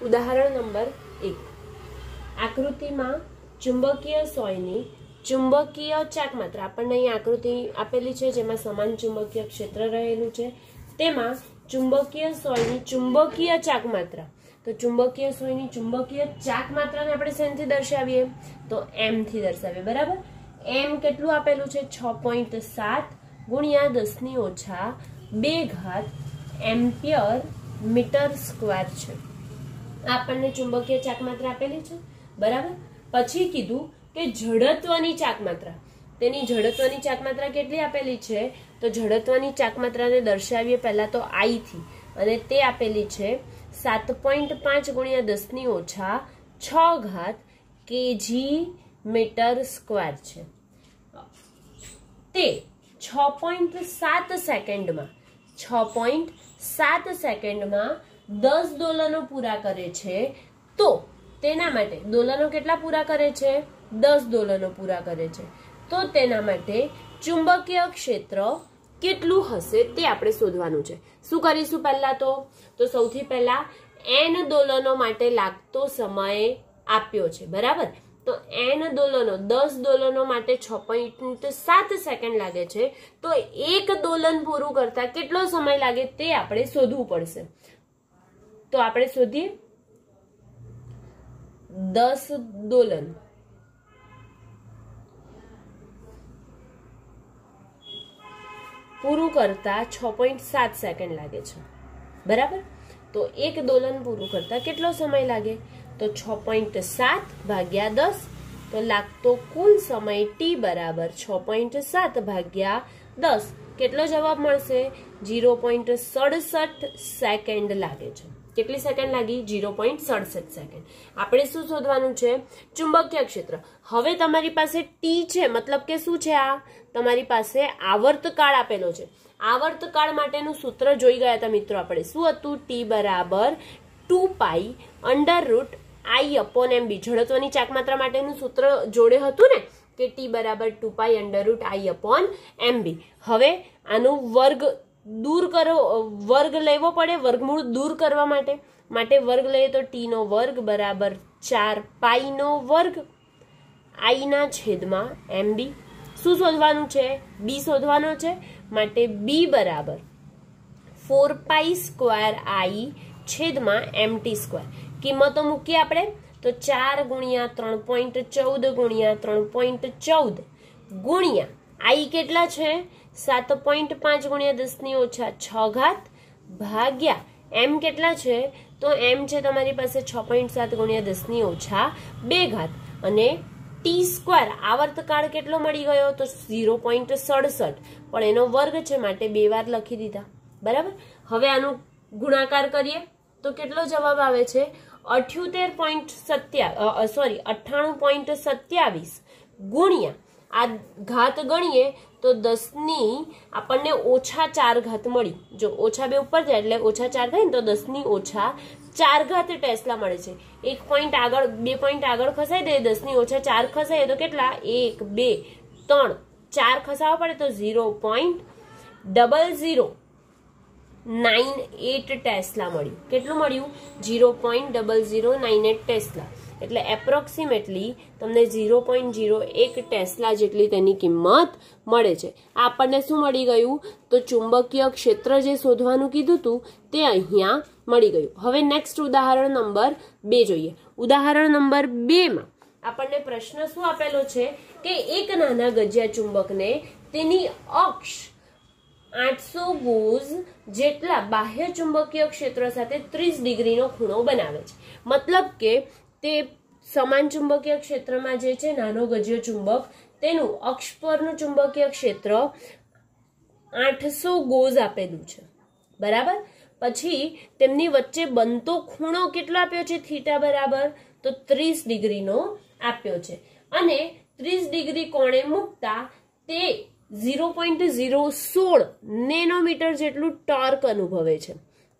ઉદાહરણ નંબર 1 આકૃતિમાં ચુંબકીય સોયની ચુંબકીય ચાકમાત્રા આપણને અહીં આકૃતિ આપેલી છે જેમાં સમાન ચુંબકીય ક્ષેત્ર રહેલું છે તેમાં ચુંબકીય સોયની ચુંબકીય ચાકમાત્રા તો ચુંબકીય સોયની ચુંબકીય ચાકમાત્રાને આપણે શેનથી દર્શાવીએ તો m થી દર્શાવીએ બરાબર m કેટલું આપેલું છે 6.7 ગુણ્યા 10⁻² એમ્પિયર મીટર સ્ક્વેર છે આપણને ચુંબકીય ચાકમાત્રા આપેલી છે બરાબર પછી કીધું કે જડત્વની ચાકમાત્રા તેની જડત્વની ચાકમાત્રા કેટલી આપેલી છે તો જડત્વની ચાકમાત્રાને દર્શાવીએ પહેલા તો I થી અને તે આપેલી છે 7.5 ગુણ્યા 10⁻6 kg મીટર સ્ક્વેર છે તે 6.7 સેકન્ડમાં 10 દોલનો પૂરા કરે છે તો તેના માટે દોલનો કેટલા પૂરા કરે છે 10 દોલનો પૂરા કરે છે તો તેના માટે ચુંબકીય ક્ષેત્ર કેટલું હશે તે આપણે શોધવાનું છે શું કરીશું પહેલા તો સૌથી પહેલા n દોલનો માટે લાગતો સમય આપ્યો છે બરાબર તો n દોલનો 10 દોલનો માટે 6.7 સેકન્ડ લાગે છે તો એક દોલન પૂરું કરતા કેટલો સમય લાગે તે આપણે શોધવું પડશે તો આપણે શોધીએ 10 દોલન પૂરું કરતા 6.7 સેકન્ડ લાગે છે બરાબર તો એક દોલન પૂરું કરતા કેટલો સમય લાગે તો 6.7 ભાગ્યા 10 તો લાગતો કુલ સમય t બરાબર 6.7 ભાગ્યા 10 કેટલો જવાબ મળશે 0.67 સેકન્ડ લાગે છે કેટલી સેકન્ડ લાગી 0.67 સેકન્ડ આપણે શું શોધવાનું છે ચુંબકીય ક્ષેત્ર હવે તમારી પાસે t છે મતલબ કે શું છે આ તમારી પાસે આવર્તકાળ આપેલો છે આવર્તકાળ માટેનું સૂત્ર જોઈ ગયા હતા મિત્રો આપણે શું હતું t બરાબર 2 √I/mb જડત્વની ચાકમાત્રા માટેનું સૂત્ર જોડે હતું ને કે t બરાબર 2 √I/mb હવે આનું વર્ગ દૂર કરો વર્ગ લેવો પડે વર્ગમૂળ દૂર કરવા માટે વર્ગ લઈએ તો t નો વર્ગ બરાબર 4 પાઈ નો વર્ગ I ના છેદમાં mb શું શોધવાનું છે b શોધવાનો છે માટે b બરાબર 4 પાઈ સ્ક્વેર I છેદમાં mt સ્ક્વેર કિંમતો મૂકીએ આપણે તો 4 ગુણ્યા 3.14 ગુણ્યા 3.14 ગુણ્યા I કેટલા છે 7.5 ગુણ્યા 10⁻6 ભાગ્યા m કેટલા છે તો m છે તમારી પાસે 6.7 ગુણ્યા 10⁻2 અને t સ્ક્વેર આવર્તકાળ કેટલો મળી ગયો તો 0.67 પણ એનો વર્ગ છે માટે 2 વાર લખી દીધા બરાબર હવે આનું ગુણાકાર કરીએ તો કેટલો જવાબ આવે છે 98.27 ગુણ્યા આ ઘાત ગણીએ તો 10ની આપણને -4 મળી જો -2 ઉપર જાય એટલે -4 થાય ને તો 10ની-4 ટેસ્લા મળે છે 1 પોઈન્ટ આગળ 2 પોઈન્ટ આગળ ખસાઈ દે 10ની-4 ખસાય તો કેટલા 1 2 3 4 ખસાવવા પડે તો 0.0098 ટેસ્લા મળ્યું કેટલું મળ્યું 0.0098 ટેસ્લા એટલે એપ્રોક્સિમેટલી તમને 0.01 ટેસ્લા જેટલી તેની કિંમત મળે છે આપણને શું મળી ગયું તો ચુંબકીય ક્ષેત્ર જે શોધવાનું કીધું હતું તે અહીંયા મળી ગયું હવે નેક્સ્ટ ઉદાહરણ નંબર 2 જોઈએ ઉદાહરણ નંબર 2 માં આપણને પ્રશ્ન શું આપેલો છે કે એક નાના ગજિયા ચુંબકને તેની અક્ષ 800 ગોઝ જેટલા બાહ્ય ચુંબકીય ક્ષેત્ર સાથે 30 ડિગ્રીનો ખૂણો બનાવે છે મતલબ કે તે સમાન ચુંબકીય ક્ષેત્રમાં જે છે નાનો ગજિયો ચુંબક તેનું અક્ષ પરનું ચુંબકીય ક્ષેત્ર 800 ગોઝ આપેલું છે બરાબર પછી તેમની વચ્ચે બનતો ખૂણો કેટલો આપ્યો છે થીટા બરાબર તો 30 ડિગ્રીનો આપ્યો છે અને 30 ડિગ્રી કોણે મૂકતા તે 0.016 નેનોમીટર જેટલું ટોર્ક અનુભવે છે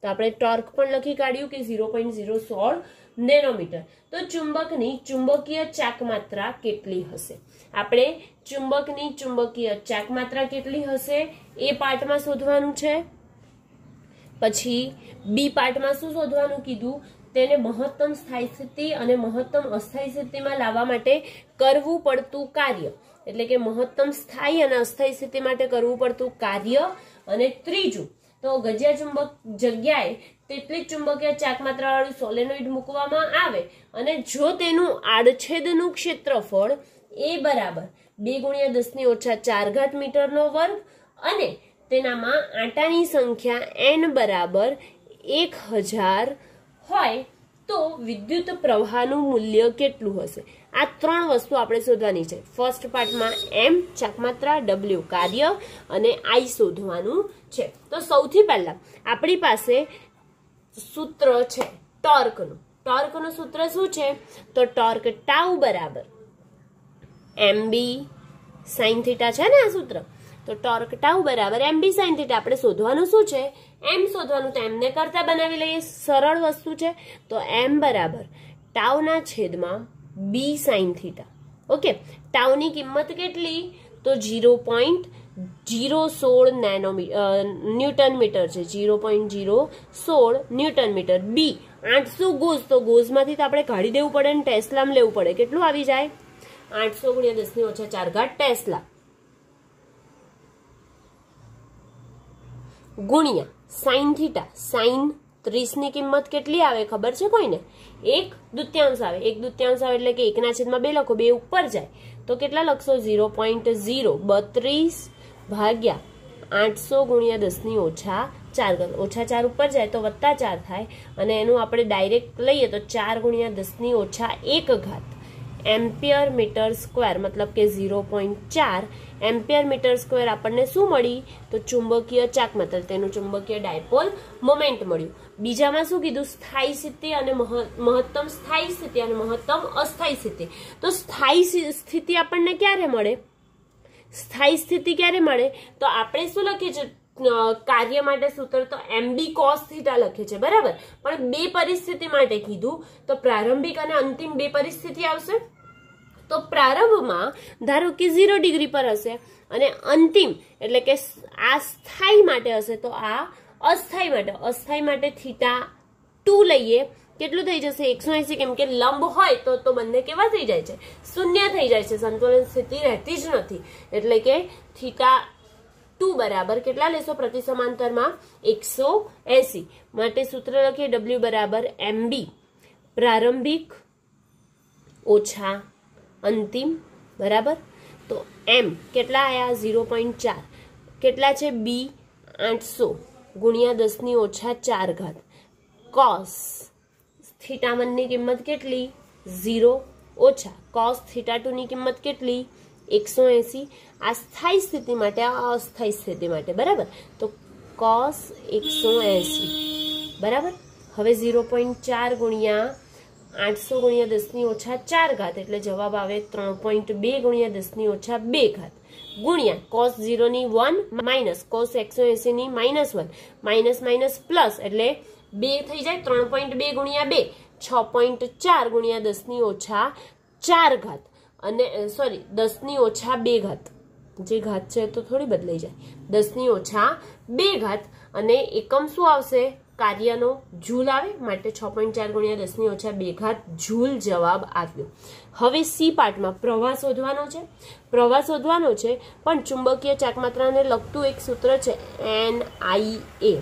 તો આપણે ટોર્ક પણ લખી કાઢ્યું કે 0.016 નેનોમીટર તો ચુંબકની ચુંબકીય ચાકમાત્રા કેટલી હશે આપણે ચુંબકની ચુંબકીય ચાકમાત્રા કેટલી હશે એ પાર્ટમાં શોધવાનું છે પછી બી પાર્ટમાં શું શોધવાનું કીધું તેને મહત્તમ સ્થાયી સ્થિતિ અને મહત્તમ અસ્થાયી સ્થિતિમાં લાવવા માટે કરવું પડતું કાર્ય, એટલે કે મહત્તમ સ્થાયી અને અસ્થાયી સ્થિતિ માટે કરવું પડતું કાર્ય. અને ત્રીજું તો ગજિયા ચુંબક જગ્યાએ તેટલી ચુંબકીય ચાકમાત્રાવાળું સોલેનોઇડ મૂકવામાં આવે અને જો તેનું આડછેદનું ક્ષેત્રફળ એ બરાબર 2 × 10⁻⁴ મીટરનો વર્ગ અને તેનામાં આંટાની સંખ્યા n બરાબર 1000 હોય તો વિદ્યુત પ્રવાહનું મૂલ્ય કેટલું હશે? આ 3 વસ્તુ આપણે શોધવાની છે. ફર્સ્ટ પાર્ટમાં m ચાકમાત્રા, w કાર્ય અને i શોધવાનું છે. તો સૌથી પહેલા આપણી પાસે સૂત્ર છે ટોર્કનું. ટોર્કનું સૂત્ર શું છે? તો ટોર્ક ટાઉ બરાબર mb sin θ છે ને આ સૂત્ર. તો ટોર્ક ટાઉ બરાબર mb sin θ. આપણે શોધવાનું શું છે? m શોધવાનું. તો એમને કરતા બનાવી લઈએ, સરળ વસ્તુ છે. તો m બરાબર ટાઉના છેદમાં b sin θ. ઓકે, ટાઉની કિંમત કેટલી? તો 0.016 ન્યૂટન મીટર છે. 0.016 ન્યૂટન મીટર. b 800 goes. તો ગોઝમાંથી તો આપણે કાઢી દેવું પડે ને ટેસ્લામાં લેવું પડે. કેટલું આવી જાય? 800 × 10⁻⁴ ટેસ્લા ગુણ્યા સાઇન થીટા. સાઇન 30 ની કિંમત કેટલી આવે ખબર છે કોઈને? 1/2 આવે. 1/2 આવે એટલે કે 1/2 લખો, 2 ઉપર જાય તો કેટલા લખશો? 0.032 ભાગ્યા 800 × 10⁻⁴. -4 ઉપર જાય તો +4 થાય અને એનું આપણે ડાયરેક્ટ લઈએ તો 4 × 10⁻⁴ એમ્પિયર મીટર સ્ક્વેર, મતલબ કે 0.4 એમ્પિયર મીટર સ્ક્વેર આપણને શું મળી? તો ચુંબકીય ચાકમાત્રા, તેનું ચુંબકીય ડાયપોલ મોમેન્ટ મળ્યું. બીજામાં શું કીધું? સ્થાયી સ્થિતિ અને મહત્તમ સ્થાયી સ્થિતિ અને મહત્તમ અસ્થાયી સ્થિતિ. તો સ્થાયી સ્થિતિ આપણને ક્યારે મળે? સ્થાયી સ્થિતિ ક્યારે મળે? તો આપણે શું લખીએ છીએ કાર્ય માટે સૂત્ર? તો mb cos θ લખે છે, બરાબર. પણ બે પરિસ્થિતિ માટે કીધું તો પ્રારંભિક અને અંતિમ બે પરિસ્થિતિ આવશે. તો પ્રારંભમાં ધારો કે 0 ડિગ્રી પર હશે અને અંતિમ એટલે કે આ સ્થાયી માટે હશે તો આ અસ્થાયી માટે. અસ્થાયી માટે θ2 લઈએ, કેટલું થઈ જશે? 180. કેમ કે લંબ હોય તો બંને કેવા થઈ જાય છે? શૂન્ય થઈ જાય છે. સંતુલન સ્થિતિ રહેતી જ નથી. એટલે કે θ2 બરાબર કેટલા લેશો પ્રતિ સમાંતરમાં? 180. માટે સૂત્ર લખીએ w બરાબર mb પ્રારંભિક ઓછા અંતિમ, બરાબર. તો m કેટલા આયા? 0.4. કેટલા છે? b 800 ગુણ્યા 10⁻⁴. cos θ1 ની કિંમત કેટલી? 0 ઓછા cos θ2 ની કિંમત કેટલી? 180. આ સ્થાયી સ્થિતિ માટે, આ અસ્થાયી સ્થિતિ માટે, બરાબર. તો cos 180 બરાબર. હવે 0.4 ગુણ્યા 800 × 10⁻⁴ એટલે જવાબ આવે 3.2 × 10⁻² ગુણ્યા cos 0 ની 1 માઇનસ cos 180 ની -1 માઇનસ માઇનસ પ્લસ એટલે 2 થઈ જાય. 3.2 × 2 6.4 × 10⁻⁴ અને સોરી 10⁻². જે ઘાત છે તો થોડી બદલાઈ જાય. 10⁻² અને એકમ શું આવશે? કાર્યનો જૂલ આવે. માટે 6.4 × 10⁻² જૂલ જવાબ આવ્યો. હવે સી પાર્ટમાં પ્રવાહ શોધવાનો છે. પ્રવાહ શોધવાનો છે પણ ચુંબકીય ચાકમાત્રાને લગતું એક સૂત્ર છે NIA.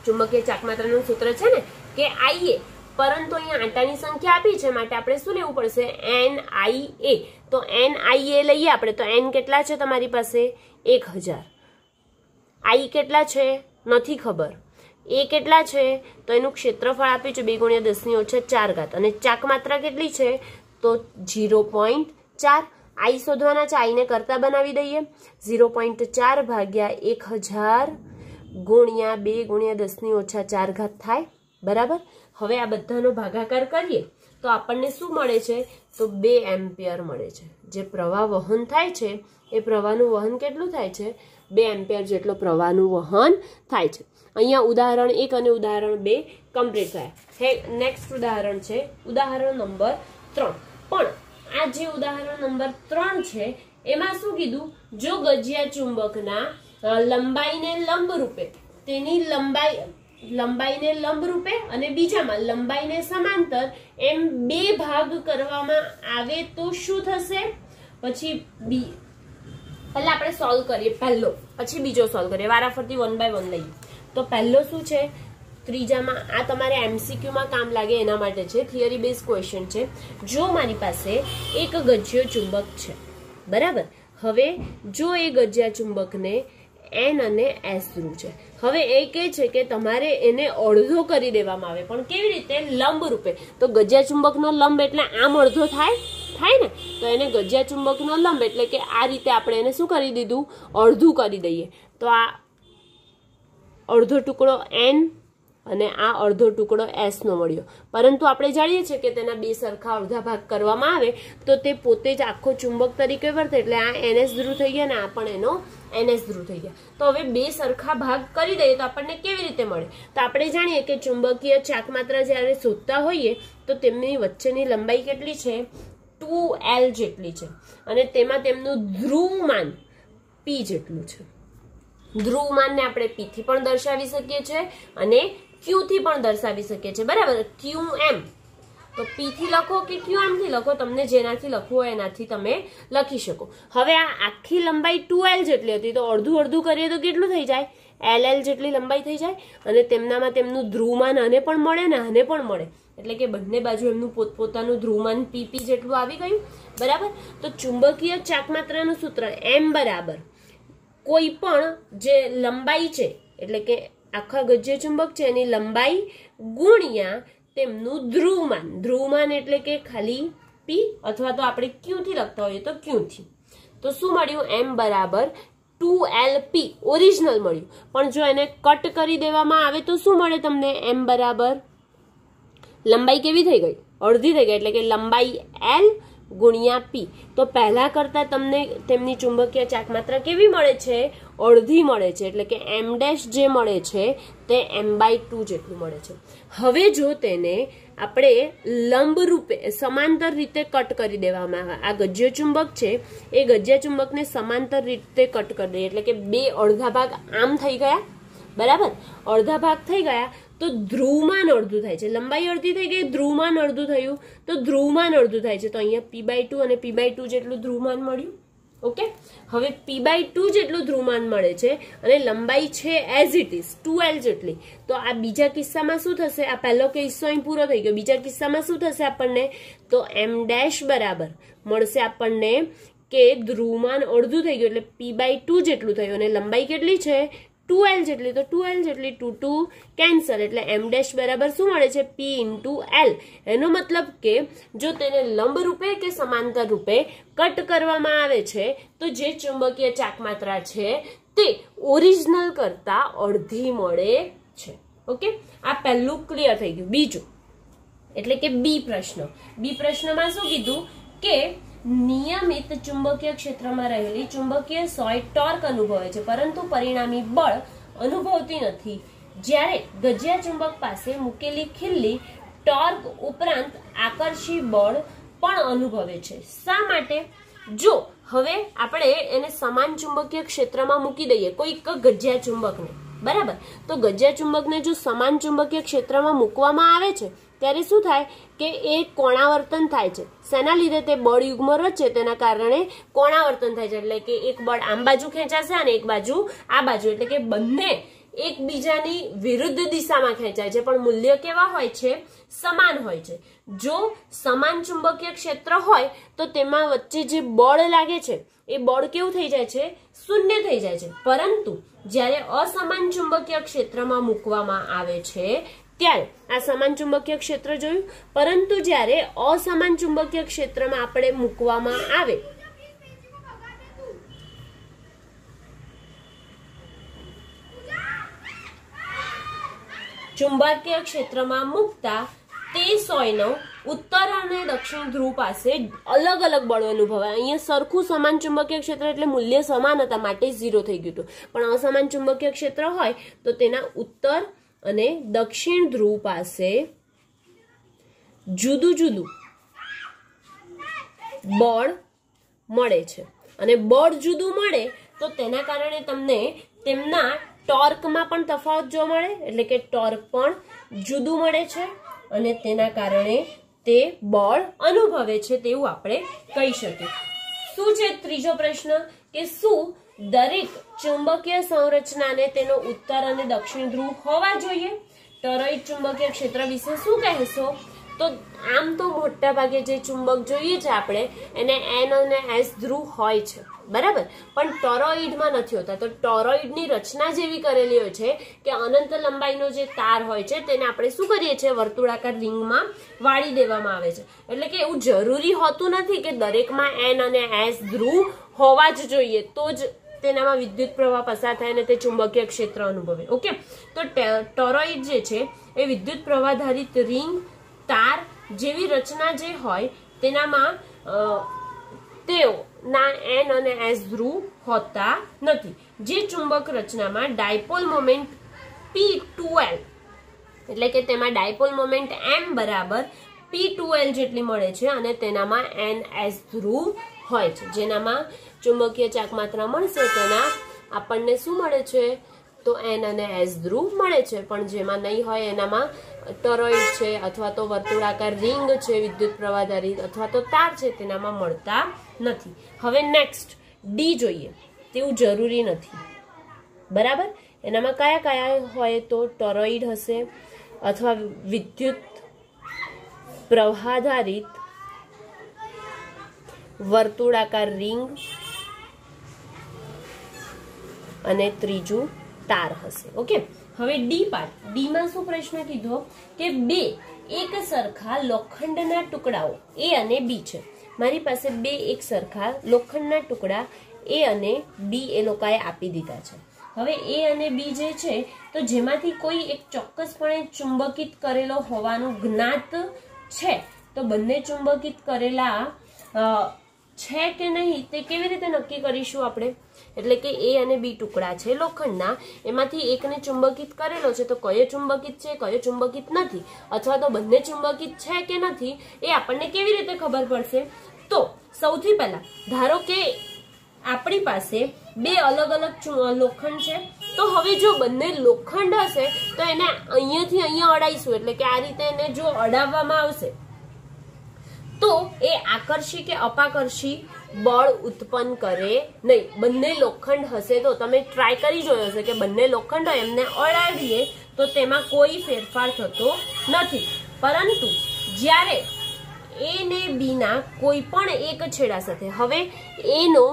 ચુંબકીય ચાકમાત્રાનું સૂત્ર છે ને કે IA, પરંતુ અહીંયા આંટાની સંખ્યા આપી છે માટે આપણે શું લેવું પડશે? NIA. તો NIA લઈએ આપણે. તો n કેટલા છે તમારી પાસે? 1000. I કેટલા છે? નથી ખબર. એ કેટલા છે? તો એનું ક્ષેત્રફળ આપ્યું છે 2 × 10⁻⁴. અને ચાકમાત્રા કેટલી છે? તો 0.4. I શોધવાના છે. I ને કરતા બનાવી દઈએ. 0.4 ભાગ્યા 1000 ગુણ્યા 2 × 10⁻⁴ થાય, બરાબર. હવે આ બધાનો ભાગાકાર કરીએ તો આપણને શું મળે છે? તો 2 એમ્પિયર મળે છે. જે પ્રવાહ વહન થાય છે એ પ્રવાહનું વહન કેટલું થાય છે? 2 એમ્પિયર જેટલો પ્રવાહનું વહન થાય છે. અહીંયા ઉદાહરણ 1 અને ઉદાહરણ 2 કમ્પ્લીટ થયા. નેક્સ્ટ ઉદાહરણ છે ઉદાહરણ નંબર 3. પણ આ જે ઉદાહરણ નંબર 3 છે એમાં શું કીધું? જો ગજિયા ચુંબકના લંબાઈને લંબ રૂપે તેની લંબાઈ લંબાઈને લંબ રૂપે અને બીજામાં લંબાઈને સમાંતર એમ બે ભાગ કરવામાં આવે તો શું થશે? પછી પહેલા આપણે સોલ્વ કરીએ, પહેલો પછી બીજો સોલ્વ કરીએ, વારાફરતી 1 by 1 લઈએ. તો પહેલો શું છે? ત્રીજામાં આ તમારે MCQ માં કામ લાગે એના માટે છે, થિયરી બેઝ ક્વેશ્ચન છે. જો મારી પાસે એક ગજ્ય ચુંબક છે, બરાબર. હવે જો એ ગજ્યા ચુંબકને N અને S ધ્રુવ છે, હવે એ કહે છે કે તમારે એને અડધો કરી દેવામાં આવે, પણ કેવી રીતે? લંબ રૂપે. તો ગજ્યા ચુંબકનો લંબ એટલે આમ અડધો થાય ને, તો એને ગજ્યા ચુંબકનો લંબ એટલે કે આ રીતે આપણે એને શું કરી દીધું? અડધું કરી દઈએ. તો આ અડધો ટુકડો N અને આ અડધો ટુકડો S નો મળ્યો. પરંતુ આપણે જાણીએ છીએ કે તેના બે સરખા અડધા ભાગ કરવામાં આવે તો તે પોતે જ આખો ચુંબક તરીકે વર્તે, એટલે આ NS ધ્રુવ થઈ ગયા ને આ પણ એનો NS ધ્રુવ થઈ ગયા. તો હવે બે સરખા ભાગ કરી દઈએ તો આપણને કેવી રીતે મળે? તો આપણે જાણીએ કે ચુંબકીય ચાકમાત્રા જ્યારે શોધતા હોઈએ તો તેમની વચ્ચેની લંબાઈ કેટલી છે? 2L જેટલી છે અને તેમાં તેમનું ધ્રુવમાન P જેટલું છે. ધ્રુવમાનને આપણે P થી પણ દર્શાવી શકીએ છીએ અને Q થી પણ દર્શાવી શકીએ છીએ, બરાબર. QM તો P થી લખો કે QM થી લખો, તમને જેનાથી લખવું હોય એનાથી તમે લખી શકો. હવે આ આખી લંબાઈ 2L જેટલી હતી તો અડધું અડધું કરીએ તો કેટલું થઈ જાય? LL જેટલી લંબાઈ થઈ જાય અને તેમનામાં તેમનું ધ્રુવમાન આને પણ મળે ને આને પણ મળે, એટલે કે બંને બાજુ એમનું પોતપોતાનું ધ્રુવમાન PP જેટલું આવી ગયું, બરાબર. તો ચુંબકીય ચાકમાત્રાનું સૂત્ર M બરાબર કોઈ પણ જે લંબાઈ છે એટલે કે આખા ગજ્ય ચુંબક છે એની લંબાઈ ગુણ્યા તેમનું ધ્રુવમાન. ધ્રુવમાન એટલે કે ખાલી P અથવા તો આપણે Q થી લખતા હોઈએ તો Q થી. તો શું મળ્યું? M બરાબર 2LP ઓરિજિનલ મળ્યું. પણ જો એને કટ કરી દેવામાં આવે તો શું મળે તમને? M બરાબર લંબાઈ કેવી થઈ ગઈ? અડધી થઈ ગઈ, એટલે કે લંબાઈ L ગુણ્યા P. તો પહેલા કરતા તમને તેમની ચુંબકીય ચાકમાત્રા કેવી મળે છે? અડધી મળે છે, એટલે કે M ડેશ જે મળે છે તે M/2 જેટલું મળે છે. હવે જો તેને આપણે લંબ રૂપે સમાંતર રીતે કટ કરી દેવામાં આવે, આ ગજ્ય ચુંબક છે એ ગજ્યા ચુંબકને સમાંતર રીતે કટ કરી દઈએ, એટલે કે બે અડધા ભાગ આમ થઈ ગયા, બરાબર. અડધા ભાગ થઈ ગયા તો ધ્રુવમાન અડધું થાય છે, લંબાઈ અડધી થઈ ગઈ, ધ્રુવમાન અડધું થયું તો ધ્રુવમાન અડધું થાય છે. તો અહીંયા P/2 અને P/2 જેટલું ધ્રુવમાન મળ્યું. ઓકે, હવે P/2 જેટલું ધ્રુવમાન મળે છે અને લંબાઈ છે એઝ ઇટ ઇઝ 2L જેટલી. તો આ બીજા કિસ્સામાં શું થશે? આ પહેલો કિસ્સો અહીં પૂરો થઈ ગયો. બીજા કિસ્સામાં શું થશે આપણને? તો M ડેશ બરાબર મળશે આપણને કે ધ્રુવમાન અડધું થઈ ગયું એટલે P/2 જેટલું થયું અને લંબાઈ કેટલી છે? 2L જેટલી. તો 2L જેટલી 2 કેન્સલ, એટલે M ડેશ બરાબર શું મળે છે? P × L. એનો મતલબ કે જો તેને લંબ રૂપે કે સમાંતર રૂપે કટ કરવામાં આવે છે તો જે ચુંબકીય ચાકમાત્રા છે તે ઓરિજિનલ કરતા અડધી મળે છે. ઓકે, આ પહેલું ક્લિયર થઈ ગયું. બીજું એટલે કે બી પ્રશ્ન. બી પ્રશ્નમાં શું કીધું કે નિયમિત ચુંબકીય ક્ષેત્રમાં રહેલી ચુંબકીય સોય ટોર્ક અનુભવે છે પરંતુ પરિણામી બળ અનુભવતી નથી. જ્યારે ગજ્યા ચુંબક પાસે મૂકેલી ખીલ્લી ટોર્ક ઉપરાંત આકર્ષી બળ પણ અનુભવે છે. શા માટે? જો હવે આપણે એને સમાન ચુંબકીય ક્ષેત્રમાં મૂકી દઈએ કોઈક ગજ્યા ચુંબકને, બરાબર. તો ગજ્યા ચુંબકને જો સમાન ચુંબકીય ક્ષેત્રમાં મૂકવામાં આવે છે ત્યારે શું થાય કે એ કોણાવર્તન થાય છે. શેના લીધે? તે બળ યુગ્મ રચે તેના કારણે કોણાવર્તન થાય છે, એટલે કે એક બળ આમ બાજુ ખેંચાશે અને એક બાજુ આ બાજુ, એટલે કે બંને એકબીજાની વિરુદ્ધ દિશામાં ખેંચાય છે પણ મૂલ્ય કેવા હોય છે? સમાન હોય છે. જો સમાન ચુંબકીય ક્ષેત્ર હોય તો તેમાં વચ્ચે જે બળ લાગે છે એ બળ કેવું થઈ જાય છે? શૂન્ય થઈ જાય છે. પરંતુ જ્યારે અસમાન ચુંબકીય ક્ષેત્રમાં મૂકવામાં આવે છે ત્યારે આ સમાન ચુંબકીય ક્ષેત્ર જોયું, પરંતુ જ્યારે અસમાન ચુંબકીય ક્ષેત્રમાં આપણે મૂકવામાં આવે ચુંબકીય ક્ષેત્રમાં મૂકતા તે સોયનો ઉત્તર અને દક્ષિણ ધ્રુવ પાસે અલગ અલગ બળો અનુભવાય. અહીંયા સરખું સમાન ચુંબકીય ક્ષેત્ર એટલે મૂલ્ય સમાન હતા માટે 0 થઈ ગયું હતું, પણ અસમાન ચુંબકીય ક્ષેત્ર હોય તો તેના ઉત્તર અને દક્ષિણ ધ્રુવ પાસે જુદું જુદું બળ મળે છે અને બળ જુદું મળે તો તેના કારણે તમને તેમના ટોર્કમાં પણ તફાવત જોવા મળે, એટલે કે ટોર્ક પણ જુદું મળે છે અને તેના કારણે તે બળ અનુભવે છે તેવું આપણે કહી શકીએ. શું છે ત્રીજો પ્રશ્ન કે શું દરેક ચુંબકીય સંરચનાને તેનો ઉત્તર અને દક્ષિણ ધ્રુવ હોવા જોઈએ? ટોરોઇડ ચુંબકીય ક્ષેત્ર વિશે શું કહેશો? તો આમ તો મોટા ભાગે જે ચુંબક જોઈએ છે આપણે એને N અને S ધ્રુવ હોય છે, બરાબર, પણ ટોરોઇડમાં નથી હોતા. તો ટોરોઇડની રચના જેવી કરેલી હોય છે કે અનંત લંબાઈનો જે તાર હોય છે તેને આપણે શું કરીએ છીએ, વર્તુળાકાર રિંગમાં વાળી દેવામાં આવે છે. એટલે કે એવું જરૂરી હોતું નથી કે દરેકમાં N અને S ધ્રુવ હોવા જ જોઈએ તો જ તેનામાં વિદ્યુત પ્રવાહ પસાર થાય અને તે ચુંબકીય ક્ષેત્ર અનુભવે. ઓકે, તો ટોરોઇડ જે છે એ વિદ્યુત પ્રવાહધારિત રિંગ તાર જેવી રચના જે હોય તેનામાં તેઓના N અને S ધ્રુવ હોતા નથી. જે ચુંબક રચનામાં ડાયપોલ મોમેન્ટ P2L એટલે કે તેમાં ડાયપોલ મોમેન્ટ M બરાબર P2L જેટલી મળે છે અને તેનામાં NS ધ્રુવ હોય છે. જેનામાં ચુંબકીય ચાક માત્રા મળશે તેના આપણને શું મળે છે, તો N અને S ધ્રુવ મળે છે. પણ જેમાં નહીં હોય એનામાં ટોરોઇડ છે અથવા તો વર્તુળાકાર રિંગ છે વિદ્યુત પ્રવાહધારિત અથવા તો તાર છે તેનામાં મળતા નથી. હવે નેક્સ્ટ ડી જોઈએ, તેવું જરૂરી નથી, બરાબર. એનામાં કયા કયા હોય, તો ટોરોઇડ હશે અથવા વિદ્યુત પ્રવાહધારિત વર્તુળાકાર રિંગ અને ત્રીજું તાર હશે. ઓકે, હવે ડી પાર્ટ. ડી માં શું પ્રશ્ન કીધો કે બે એક સરખા લોખંડના ટુકડાઓ એ અને બી છે. મારી પાસે બે એક સરખા લોખંડના ટુકડા એ અને બી એ લોકોએ આપી દીધા છે. હવે એ અને બી જે છે તો જેમાંથી કોઈ એક ચોક્કસપણે ચુંબકિત કરેલો હોવાનું જ્ઞાત છે, તો બંને ચુંબકિત કરેલા છે કે નહીં તે કેવી રીતે નક્કી કરીશું આપણે? એટલે કે એ અને બી ટુકડા છે લોખંડના, એમાંથી એકને ચુંબકિત કરેલો છે તો કયો ચુંબકિત છે કયો ચુંબકિત નથી, અથવા તો બંને ચુંબકિત છે કે નથી એ આપણને કેવી રીતે ખબર પડશે? તો સૌથી પહેલા ધારો કે આપણી પાસે બે અલગ અલગ લોખંડ છે, તો હવે જો બંને લોખંડ હશે તો એને અહીંયાથી અહીંયા અડાઈશું, એટલે કે આ રીતે એને જો અડાવવામાં આવશે તો એ આકર્ષી કે અપાકર્ષી બળ ઉત્પન્ન કરે નહીં. બંને લોખંડ હશે તો તમે ટ્રાય કરી જોયો હશે કે બંને લોખંડ હોય એમને અડાડીએ તો તેમાં કોઈ ફેરફાર થતો નથી. પરંતુ જ્યારે એ ને બી ના કોઈ પણ એક છેડા સાથે, હવે એનો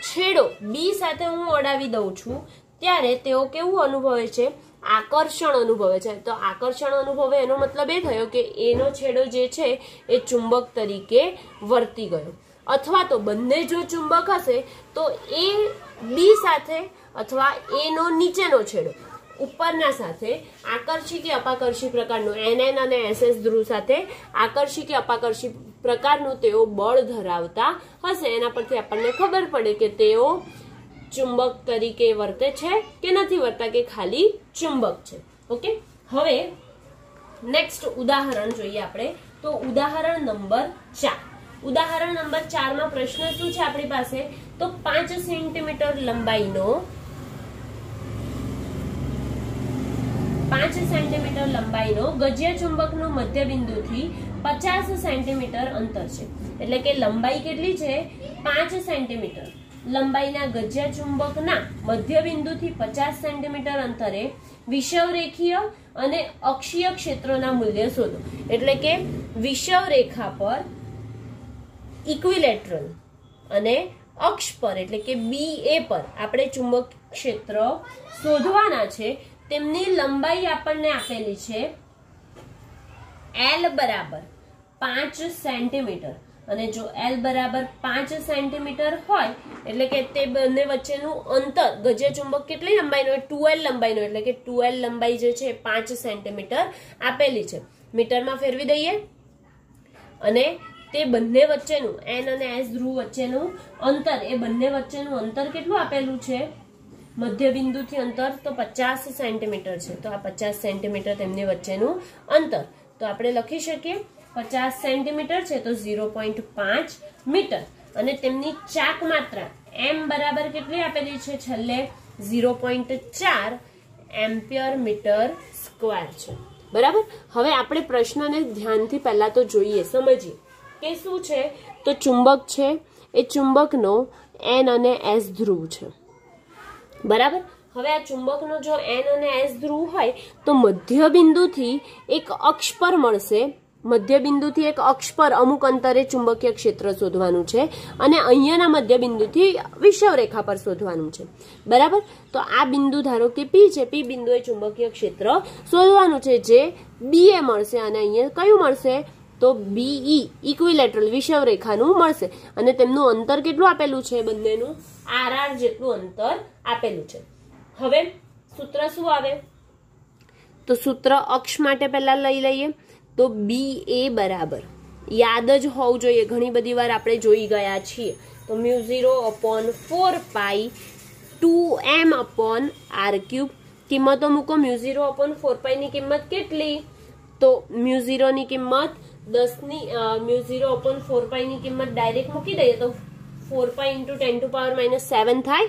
છેડો બી સાથે હું અડાવી દઉં છું ત્યારે તેઓ કેવું અનુભવે છે, આકર્ષણ અનુભવે છે. તો આકર્ષણ અનુભવે એનો મતલબ એ થયો કે એનો છેડો જે છે એ ચુંબક તરીકે વર્તી ગયો. અથવા તો બંને જો ચુંબક હશે તો એ બી સાથે અથવા એનો નીચેનો છેડો ઉપરના સાથે આકર્ષી કે અપાકર્ષી પ્રકારનું NN અને SS ધ્રુવ સાથે આકર્ષી કે અપાકર્ષી પ્રકારનું તેઓ બળ ધરાવતા હશે. એના પરથી આપણને ખબર પડે કે તેઓ ચુંબક તરીકે વર્તે છે કે નથી વર્તા, કે ખાલી ચુંબક છે. ઓકે, હવે નેક્સ્ટ ઉદાહરણ જોઈએ આપણે. તો ઉદાહરણ નંબર 4. ઉદાહરણ નંબર 4 માં પ્રશ્ન શું છે આપણી પાસે, તો 5 સેન્ટીમીટર લંબાઈનો ગજિયા ચુંબકનું મધ્ય બિંદુથી 50 સેન્ટીમીટર અંતર છે. એટલે કે લંબાઈ કેટલી છે, 5 સેન્ટીમીટર. લંબાઈના ગજિયા ચુંબકના મધ્ય બિંદુથી 50 સેન્ટીમીટર અંતરે વિષવરેખીય અને અક્ષીય ક્ષેત્રોના મૂલ્ય શોધો. એટલે કે વિષવ રેખા પર ઇક્વિલેટરલ અને અક્ષ પર એટલે કે BA પર આપણે ચુંબક ક્ષેત્ર શોધવાના છે. તેમની લંબાઈ આપણને આપેલી છે L બરાબર 5 સેન્ટીમીટર, અને જો L બરાબર 5 સેન્ટીમીટર હોય એટલે કે તે બંને વચ્ચેનું અંતર ગજિયા ચુંબક કેટલી લંબાઈનો હોય, 2L લંબાઈનો, એટલે કે 2L લંબાઈ જે છે 5 સેન્ટીમીટર આપેલી છે. મીટરમાં ફેરવી દઈએ અને તે બંને વચ્ચેનું N અને S ધ્રુવ વચ્ચેનું અંતર, એ બંને વચ્ચેનું અંતર કેટલું આપેલું છે, મધ્ય બિંદુથી અંતર તો 50 સેન્ટીમીટર છે. તો આ 50 સેન્ટીમીટર તેમની વચ્ચેનું અંતર, તો આપણે લખી શકીએ 50 સેન્ટીમીટર છે તો 0.5 મીટર. અને તેમની ચાક માત્રા M બરાબર કેટલી આપેલી છે, છેલ્લે 0.4 એમ્પિયર મીટર સ્ક્વેર છે, બરાબર. હવે આપણે પ્રશ્નને ધ્યાનથી પહેલા તો જોઈએ, સમજીએ કે શું છે. તો ચુંબક છે, એ ચુંબકનો N અને S ધ્રુવ છે, બરાબર. હવે આ ચુંબકનો જો N અને S ધ્રુવ હોય તો મધ્ય બિંદુથી એક અક્ષ પર મળશે, મધ્ય બિંદુથી એક અક્ષ પર અમુક અંતરે ચુંબકીય ક્ષેત્ર શોધવાનું છે અને અહીંયાના મધ્ય બિંદુથી વિષુવરેખા પર શોધવાનું છે, બરાબર. તો આ બિંદુ ધારો કે P છે, P બિંદુએ ચુંબકીય ક્ષેત્ર શોધવાનું છે જે B એ મળશે અને અહીંયા કયું મળશે તો BE ઇક્વિલેટરલ વિષુવરેખાનું મળશે અને તેમનું અંતર કેટલું આપેલું છે, બંનેનું RR જેટલું અંતર આપેલું છે. હવે સૂત્ર શું આવે તો સૂત્ર અક્ષ માટે પહેલા લઈ લઈએ. તો BA બરાબર યાદ જ હોવું જોઈએ, ઘણી બધી વાર આપણે જોઈ ગયા છીએ. તો μ0/4π 2m/r3. કિંમતો મૂકો. μ0/4π ની કિંમત કેટલી તો μ0 ની કિંમત 10 ની μ0/4π ની કિંમત ડાયરેક્ટ મૂકી દઈએ તો 4π × 10⁻⁷ થાય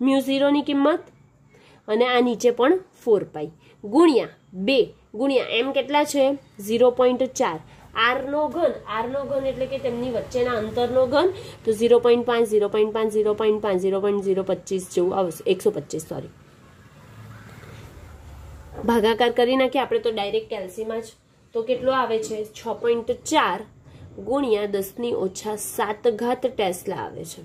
μ0 ની કિંમત અને આ નીચે પણ 4π ગુણ્યા 2 ગુણ્યા m કેટલા છે 0.4 r નો ઘન એટલે કે તેમની વચ્ચેના અંતરનો ઘન તો 0.5 0.5 0.5 0.025 જેવું આવશે 125 સોરી ભાગાકાર કરી નાખીએ આપણે તો ડાયરેક્ટ કેલ્સીમાં જ તો કેટલો આવે છે 6.4 ગુણ્યા 10⁻⁷ ટેસ્લા આવે છે.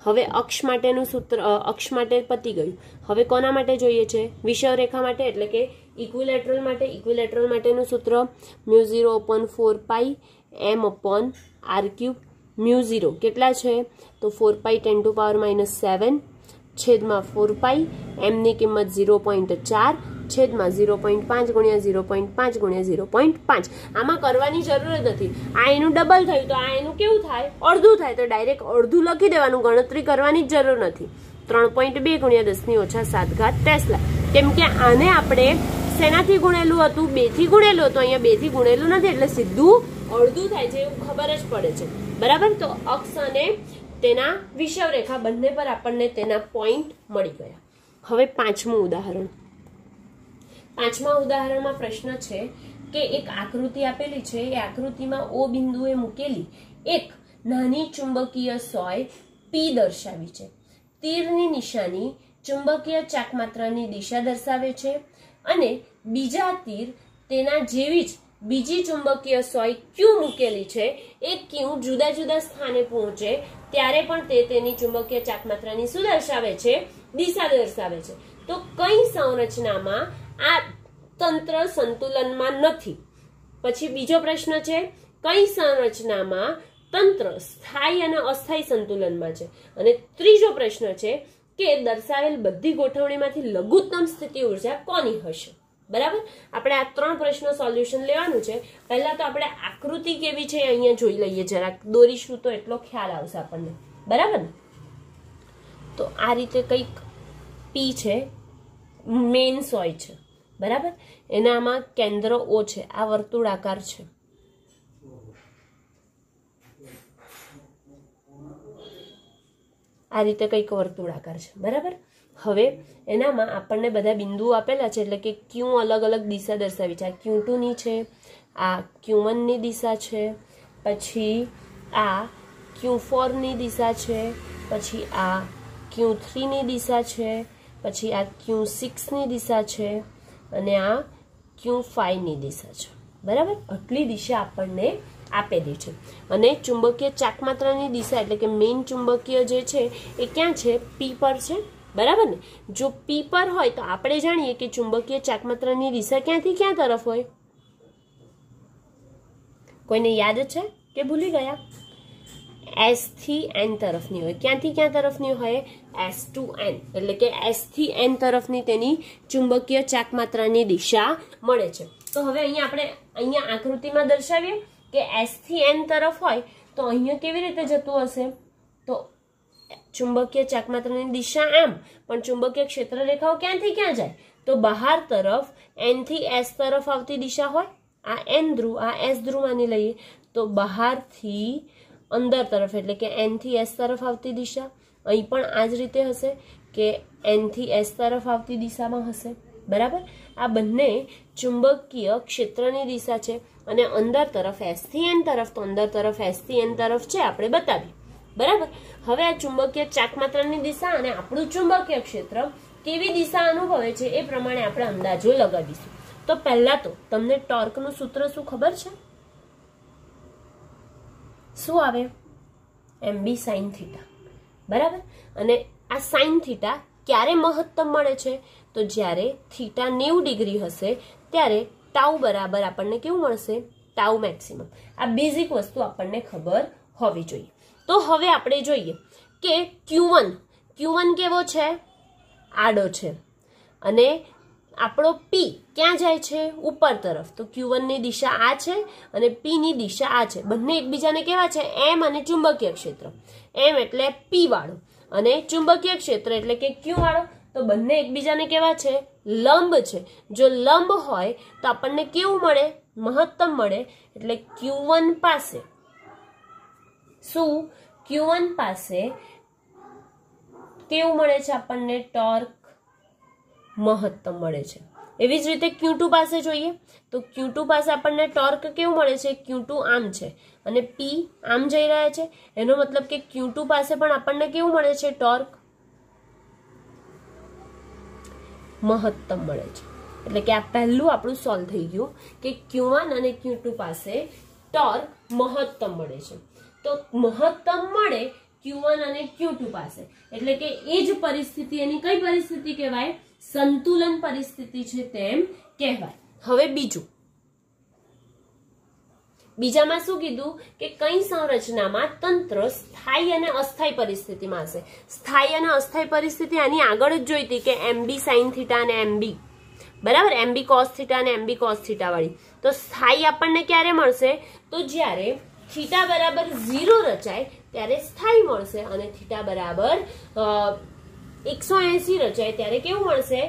હવે અક્ષ માટેનું સૂત્ર અક્ષ માટે પતી ગયું. હવે કોના માટે જોઈએ છે વિષુવરેખા માટે એટલે કે ઇક્વિલેટરલ માટેનું સૂત્ર μ0/4π m/r3 μ0 કેટલા છે તો 4π × 10⁻⁷ છેદમાં 4π m ની કિંમત 0.4 છેદમાં 0.5 ગુણ્યા 0.5 ગુણ્યા 0.5. આમાં કરવાની જરૂર નથી, આ એનું ડબલ થયું તો આ એનું કેવું થાય અડધું થાય તો ડાયરેક્ટ અડધું લખી દેવાનું, ગણતરી કરવાની જ જરૂર નથી. 3.2 ગુણ્યા 10⁻⁷ ટેસ્લા. કેમ કે આને આપણે શેનાથી ગુણેલું હતું 2 થી ગુણેલું હતું, અહીંયા 2 થી ગુણેલું નથી એટલે સીધું અડધું થાય છે એવું ખબર જ પડે છે, બરાબર. તો અક્ષ અને તેના વિષુવરેખા બંને પર આપણને તેના પોઈન્ટ મળી ગયા. હવે પાંચમા ઉદાહરણમાં પ્રશ્ન છે કે એક આકૃતિ આપેલી છે, એ આકૃતિમાં O બિંદુએ મૂકેલી એક નાની ચુંબકીય સોય P દર્શાવી છે. તીરની નિશાની ચુંબકીય ચાકમાત્રાની દિશા દર્શાવે છે અને બીજા તીર તેના જેવી જ બીજી ચુંબકીય સોય Q મૂકેલી છે, એ Q જુદા જુદા સ્થાને પહોંચે ત્યારે પણ તે તેની ચુંબકીય ચાકમાત્રાની શું દર્શાવે છે દિશા દર્શાવે છે. તો કઈ સંરચનામાં આ તંત્ર સંતુલનમાં નથી. પછી બીજો પ્રશ્ન છે કઈ સંરચનામાં તંત્ર સ્થાયી અને અસ્થાયી સંતુલનમાં છે. અને ત્રીજો પ્રશ્ન છે કે દર્શાવેલ બધી ગોઠવણીમાંથી લઘુત્તમ સ્થિતિ ઉર્જા કોની હશે, બરાબર. આપણે આ 3 પ્રશ્નો સોલ્યુશન લેવાનું છે. પહેલા તો આપણે આકૃતિ કેવી છે અહીંયા જોઈ લઈએ, જરાક દોરીશું તો એટલો ખ્યાલ આવશે આપણને, બરાબર ને. તો આ રીતે કંઈક P છે, મેઇન સોય છે, બરાબર. એનામાં કેન્દ્ર O છે, આ વર્તુળાકાર છે. આ રીતે કંઈક વર્તુળાકાર છે, બરાબર. હવે એનામાં આપણને બધા બિંદુઓ આપેલા છે એટલે કે Q અલગ અલગ દિશા દર્શાવી છે. આ Q2 ની છે, આ Q1 ની દિશા છે, પછી આ Q4 ની દિશા છે, પછી આ Q3 ની દિશા છે, પછી આ Q6 ની દિશા છે અને આ Q5 ની દિશા છે, બરાબર. આટલી દિશા આપણને આપેલી છે અને ચુંબકીય ચાકમાત્રાની દિશા એટલે કે મેઇન ચુંબકીય જે છે એ ક્યાં છે P પર છે, બરાબર ને. જો P પર હોય તો આપણે જાણીએ કે ચુંબકીય ચાકમાત્રાની દિશા ક્યાંથી ક્યાં તરફ હોય, કોઈને યાદ છે કે ભૂલી ગયા? S થી N તરફની હોય. ક્યાંથી ક્યાં તરફની હોય? S to N એટલે કે S થી N તરફની તેની ચુંબકીય ચાકમાત્રાની દિશા મળે છે. તો હવે અહીંયા આકૃતિમાં દર્શાવીએ કે S થી N તરફ હોય તો અહીંયા કેવી રીતે જતું હશે તો ચુંબકીય ચાકમાત્રાની દિશા આમ, પણ ચુંબકીય ક્ષેત્ર રેખાઓ ક્યાંથી ક્યાં જાય તો બહાર તરફ N થી S તરફ આવતી દિશા હોય. આ N ધ્રુવ, આ S ધ્રુવ માની લઈએ તો બહારથી અંદર તરફ એટલે કે N થી S તરફ આવતી દિશા. અહીં પણ આ જ રીતે હશે કે N થી S તરફ આવતી દિશામાં હશે, બરાબર. આ બંને ચુંબકીય ક્ષેત્રની દિશા છે અને અંદર તરફ S થી N તરફ, તો અંદર તરફ S થી N તરફ છે આપણે બતાવી. બરાબર. હવે આ ચુંબકીય ચાકમાત્રાની દિશા અને આપણું ચુંબકીય ક્ષેત્ર કેવી દિશા અનુભવે છે એ પ્રમાણે આપણે અંદાજો લગાવીશું. તો પહેલા તો તમને ટોર્કનું સૂત્ર શું ખબર છે? શું આવે? MB sin theta. બરાબર. અને આ sin થીટા ક્યારે મહત્તમ મળે છે? તો જ્યારે થીટા 90 ડિગ્રી હશે ત્યારે ટાઉ બરાબર આપણને કેવું મળશે? Tau maximum. આ બેઝિક વસ્તુ આપણને ખબર હોવી જોઈએ. તો હવે આપણે જોઈએ કે Q1 કેવો છે? આડો છે. અને આપણો P ક્યાં જાય છે? ઉપર તરફ. તો Q1 ની દિશા આ છે અને P ની દિશા આ છે. બંને એકબીજાને કેવા છે? M અને ચુંબકીય ક્ષેત્ર. M એટલે P વાળો અને ચુંબકીય ક્ષેત્ર એટલે કે Q વાળો. તો બંને એકબીજાને કેવા છે? લંબ છે. જો લંબ હોય તો આપણને કેવું મળે? મહત્તમ મળે. એટલે Q1 પાસે શું? Q1 પાસે કેવું મળે છે આપણને? ટોર્ક મહત્તમ મળે છે. એવી જ રીતે Q2 પાસે જોઈએ તો Q2 પાસે આપણને ટોર્ક કેવું મળે છે? Q2 આમ છે અને P આમ જઈ રહ્યા છે. એનો મતલબ કે Q2 પાસે પણ આપણને કેવું મળે છે? ટોર્ક મહત્તમ મળે છે. એટલે કે આ પહેલું આપણું સોલ્વ થઈ ગયું કે Q1 અને Q2 પાસે ટોર્ક મહત્તમ મળે છે. તો મહત્તમ મળે Q1 અને Q2 પાસે એટલે કે એ જ પરિસ્થિતિ એની કઈ પરિસ્થિતિ કહેવાય? સંતુલન પરિસ્થિતિ છે તેમ કહેવાય. હવે બીજામાં શું કીધું કે કઈ સંરચનામાં તંત્ર સ્થાયી અને અસ્થાયી પરિસ્થિતિમાં હશે. સ્થાયી અને અસ્થાયી પરિસ્થિતિ આની આગળ જ જોઈ હતી કે MB sin થીટા અને MB બરાબર, MB cos થીટા અને MB cos થીટા વાળી. તો સ્થાયી આપણને ક્યારે મળશે? તો જ્યારે થીટા બરાબર 0 રચાય ત્યારે સ્થાયી મળશે અને થીટા બરાબર 180 રચાય ત્યારે કેવું મળશે?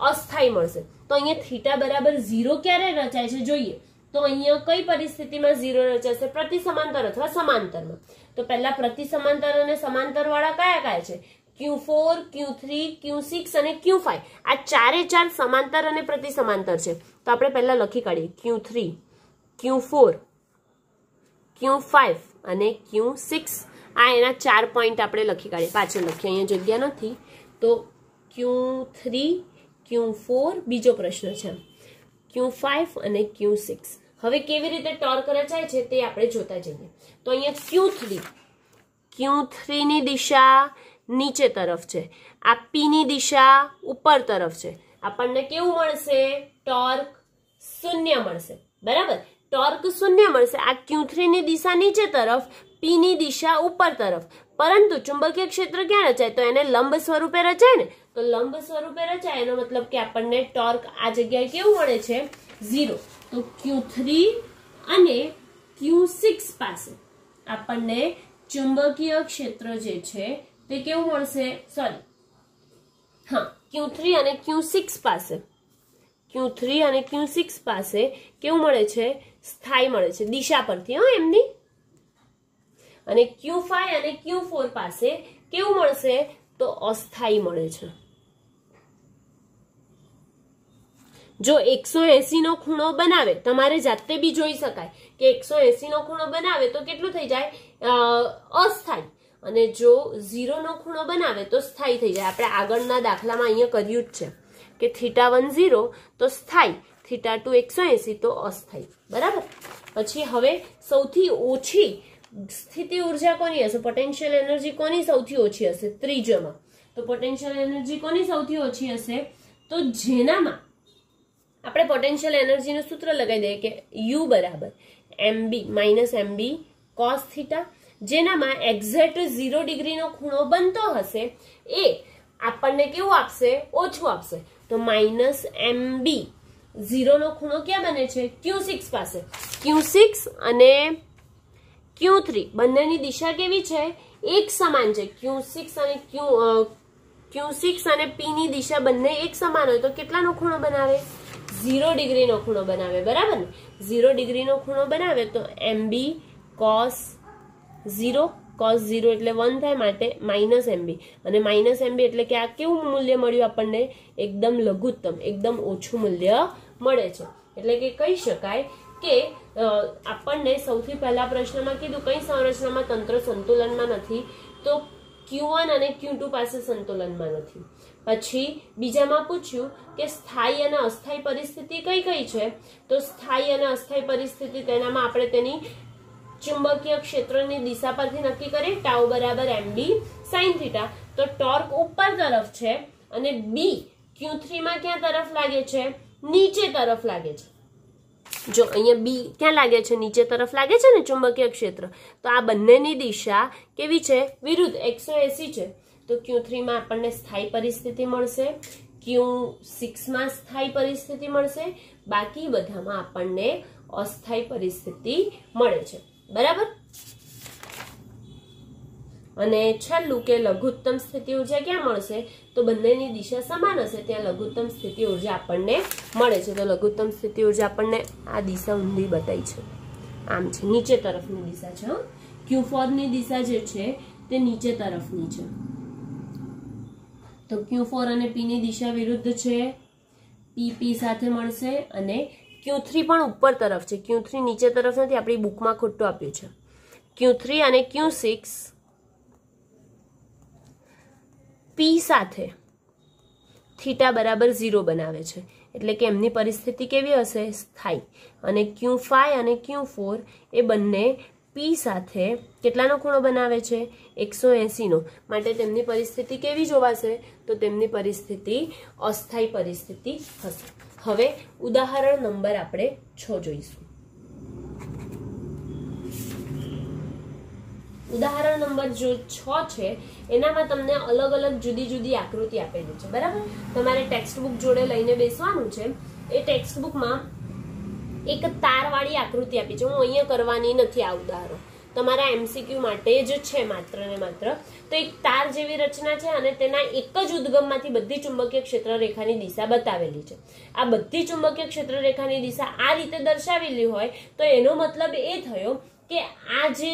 અસ્થાયી મળશે. તો અહીંયા થીટા બરાબર 0 ક્યારે રચાય છે જોઈએ. તો અહીંયા કઈ પરિસ્થિતિમાં 0 રચાશે? પ્રતિ સમાંતર અથવા સમાંતરમાં. તો પહેલા પ્રતિ સમાંતર અને સમાંતર વાળા કયા છે? Q4, Q3, Q6 અને Q5. આ ચારે ચાર સમાંતર અને પ્રતિ સમાંતર છે. તો આપણે પહેલા લખી કાઢીએ Q3, Q4, Q5 અને Q6. આ એના 4 પોઈન્ટ આપણે લખી કાઢીએ. પાછળ લખીએ, અહીંયા જગ્યા નથી. તો Q3, Q4 બીજો પ્રશ્ન છે, Q5 અને Q6. હવે કેવી રીતે ટોર્ક રચાય છે તે આપણે જોતા જઈએ. તો અહીંયા Q3 ની દિશા નીચે તરફ છે. આ P ની દિશા ઉપર તરફ છે. આપણને કેવું મળશે? ટોર્ક 0 મળશે. બરાબર, ટોર્ક 0 મળશે. આ Q3 ની દિશા નીચે તરફ, P ની દિશા ઉપર તરફ. પરંતુ ચુંબકીય ક્ષેત્ર ક્યાં રચાય? તો એને લંબ સ્વરૂપે રચાય ને. તો લંબ સ્વરૂપે રચાય એનો મતલબ કે આપણને ટોર્ક આ જગ્યાએ કેવું મળે છે? 0. તો Q3 અને Q6 પાસે આપણને ચુંબકીય ક્ષેત્ર જે છે તે કેવું મળશે? Q3 અને Q6 પાસે કેવું મળે છે? સ્થાયી મળે છે દિશા પરથી એમની. અને Q5 અને Q4 પાસે કેવું મળશે? તો અસ્થાયી મળે છે. જો 180 નો ખૂણો બનાવે, તમારે જાતે બી જોઈ શકાય કે 180 નો ખૂણો બનાવે તો કેટલું થઈ જાય? અસ્થાયી. અને જો 0 નો ખૂણો બનાવે તો સ્થાયી થઈ જાય. આપણે આગળના દાખલામાં અહીંયા કર્યું જ છે કે θ1 0 તો સ્થાયી, θ2 180 તો અસ્થાયી. બરાબર. પછી હવે સૌથી ઓછી સ્થિતિ ઉર્જા કોની હશે? પોટેન્શિયલ એનર્જી કોની સૌથી ઓછી હશે? ત્રીજામાં. તો પોટેન્શિયલ એનર્જી કોની સૌથી ઓછી હશે? તો જેનામાં આપણે પોટેન્શિયલ એનર્જીનું સૂત્ર લગાવી દઈએ કે U બરાબર MB -MB cos થીટા. જેનામાં એક્ઝેક્ટ 0 ડિગ્રીનો ખૂણો બનતો હશે એ આપણને કેવું આપશે? ઓછું આપશે. તો -MB 0 નો ખૂણો ક્યાં બને છે? Q6 પાસે. Q6 અને Q3 બંનેની દિશા કેવી છે? એક સમાન છે. Q6 અને P ની દિશા બંને એક સમાન હોય તો કેટલાનો ખૂણો બનાવે? 0 ડિગ્રીનો ખૂણો બનાવે. બરાબર ને? 0 ડિગ્રીનો ખૂણો બનાવે તો MB cos 0 cos 0 એટલે 1 થાય, માટે -mb, અને -mb એટલે કે આ કેવું મૂલ્ય મળ્યું આપણને? એકદમ લઘુત્તમ, એકદમ ઓછું મૂલ્ય મળે છે. એટલે કે કહી શકાય કે આપણને સૌથી પહેલા પ્રશ્નમાં કીધું કઈ સંરચનામાં તંત્ર સંતુલનમાં નથી, તો Q1 અને Q2 પાસે સંતુલનમાં નથી. પછી બીજામાં પૂછ્યું કે સ્થાયી અને અસ્થાયી પરિસ્થિતિ કઈ કઈ છે, તો સ્થાયી અને અસ્થાયી પરિસ્થિતિ તેનામાં આપણે તેની ચુંબકીય ક્ષેત્રની દિશા પરથી નક્કી કરીએ, ટાઉ બરાબર mb sin θ. તો ટોર્ક ઉપર તરફ છે અને બી Q3 માં ક્યાં તરફ લાગે છે? નીચે તરફ લાગે છે. જો અહીંયા બી ક્યાં લાગે છે? નીચે તરફ લાગે છે ને ચુંબકીય ક્ષેત્ર. તો આ બંનેની દિશા કેવી છે? વિરુદ્ધ, 180 છે. તો Q3 માં આપણને સ્થાયી પરિસ્થિતિ મળશે, Q6 માં સ્થાયી પરિસ્થિતિ મળશે, બાકી બધામાં આપણને અસ્થાયી પરિસ્થિતિ મળે છે. બરાબર. અને છેલ્લું કે લઘુત્તમ સ્થિતિ ઉર્જા ક્યાં મળશે? તો બંનેની દિશા સમાન હશે ત્યાં લઘુત્તમ સ્થિતિ ઉર્જા આપણને મળે છે. તો લઘુત્તમ સ્થિતિ ઉર્જા આપણને આ દિશા ઊંધી બતાવી છે, આમ છે, નીચે તરફની દિશા છે. Q4 ની દિશા જે છે તે નીચે તરફની છે. તો Q4 અને P ની દિશા વિરુદ્ધ છે, PP સાથે મળશે, અને Q3 પણ ઉપર તરફ છે, Q3 નીચે તરફ નથી, આપણી બુકમાં ખોટું આપ્યું છે. Q3 અને Q6 P સાથે θ બરાબર 0 બનાવે છે, એટલે કે એમની પરિસ્થિતિ કેવી હશે? સ્થાયી. અને Q5 અને Q4 એ બંને P સાથે કેટલાનો ખૂણો બનાવે છે? 180 નો, માટે તેમની પરિસ્થિતિ કેવી જોવાશે? તો તેમની પરિસ્થિતિ અસ્થાયી પરિસ્થિતિ હશે. હવે ઉદાહરણ નંબર આપણે 6 જોઈશું. ઉદાહરણ નંબર જો 6 છે એનામાં તમને અલગ અલગ જુદી જુદી આકૃતિ આપેલી છે. બરાબર. તમારે ટેક્સ્ટ બુક જોડે લઈને બેસવાનું છે. એ ટેક્સ્ટ બુકમાં એક તારવાળી આકૃતિ આપી છે, હું અહીંયા કરવાની નથી. આ ઉદાહરણ તમારા MCQ માટે જ છે માત્ર ને માત્ર. તો એક તાર જેવી રચના છે અને તેના એક જ ઉદ્ગમમાંથી બધી ચુંબકીય ક્ષેત્ર રેખાની દિશા બતાવેલી છે. આ બધી ચુંબકીય ક્ષેત્ર રેખાની દિશા આ રીતે દર્શાવેલી હોય તો એનો મતલબ એ થયો કે આ જે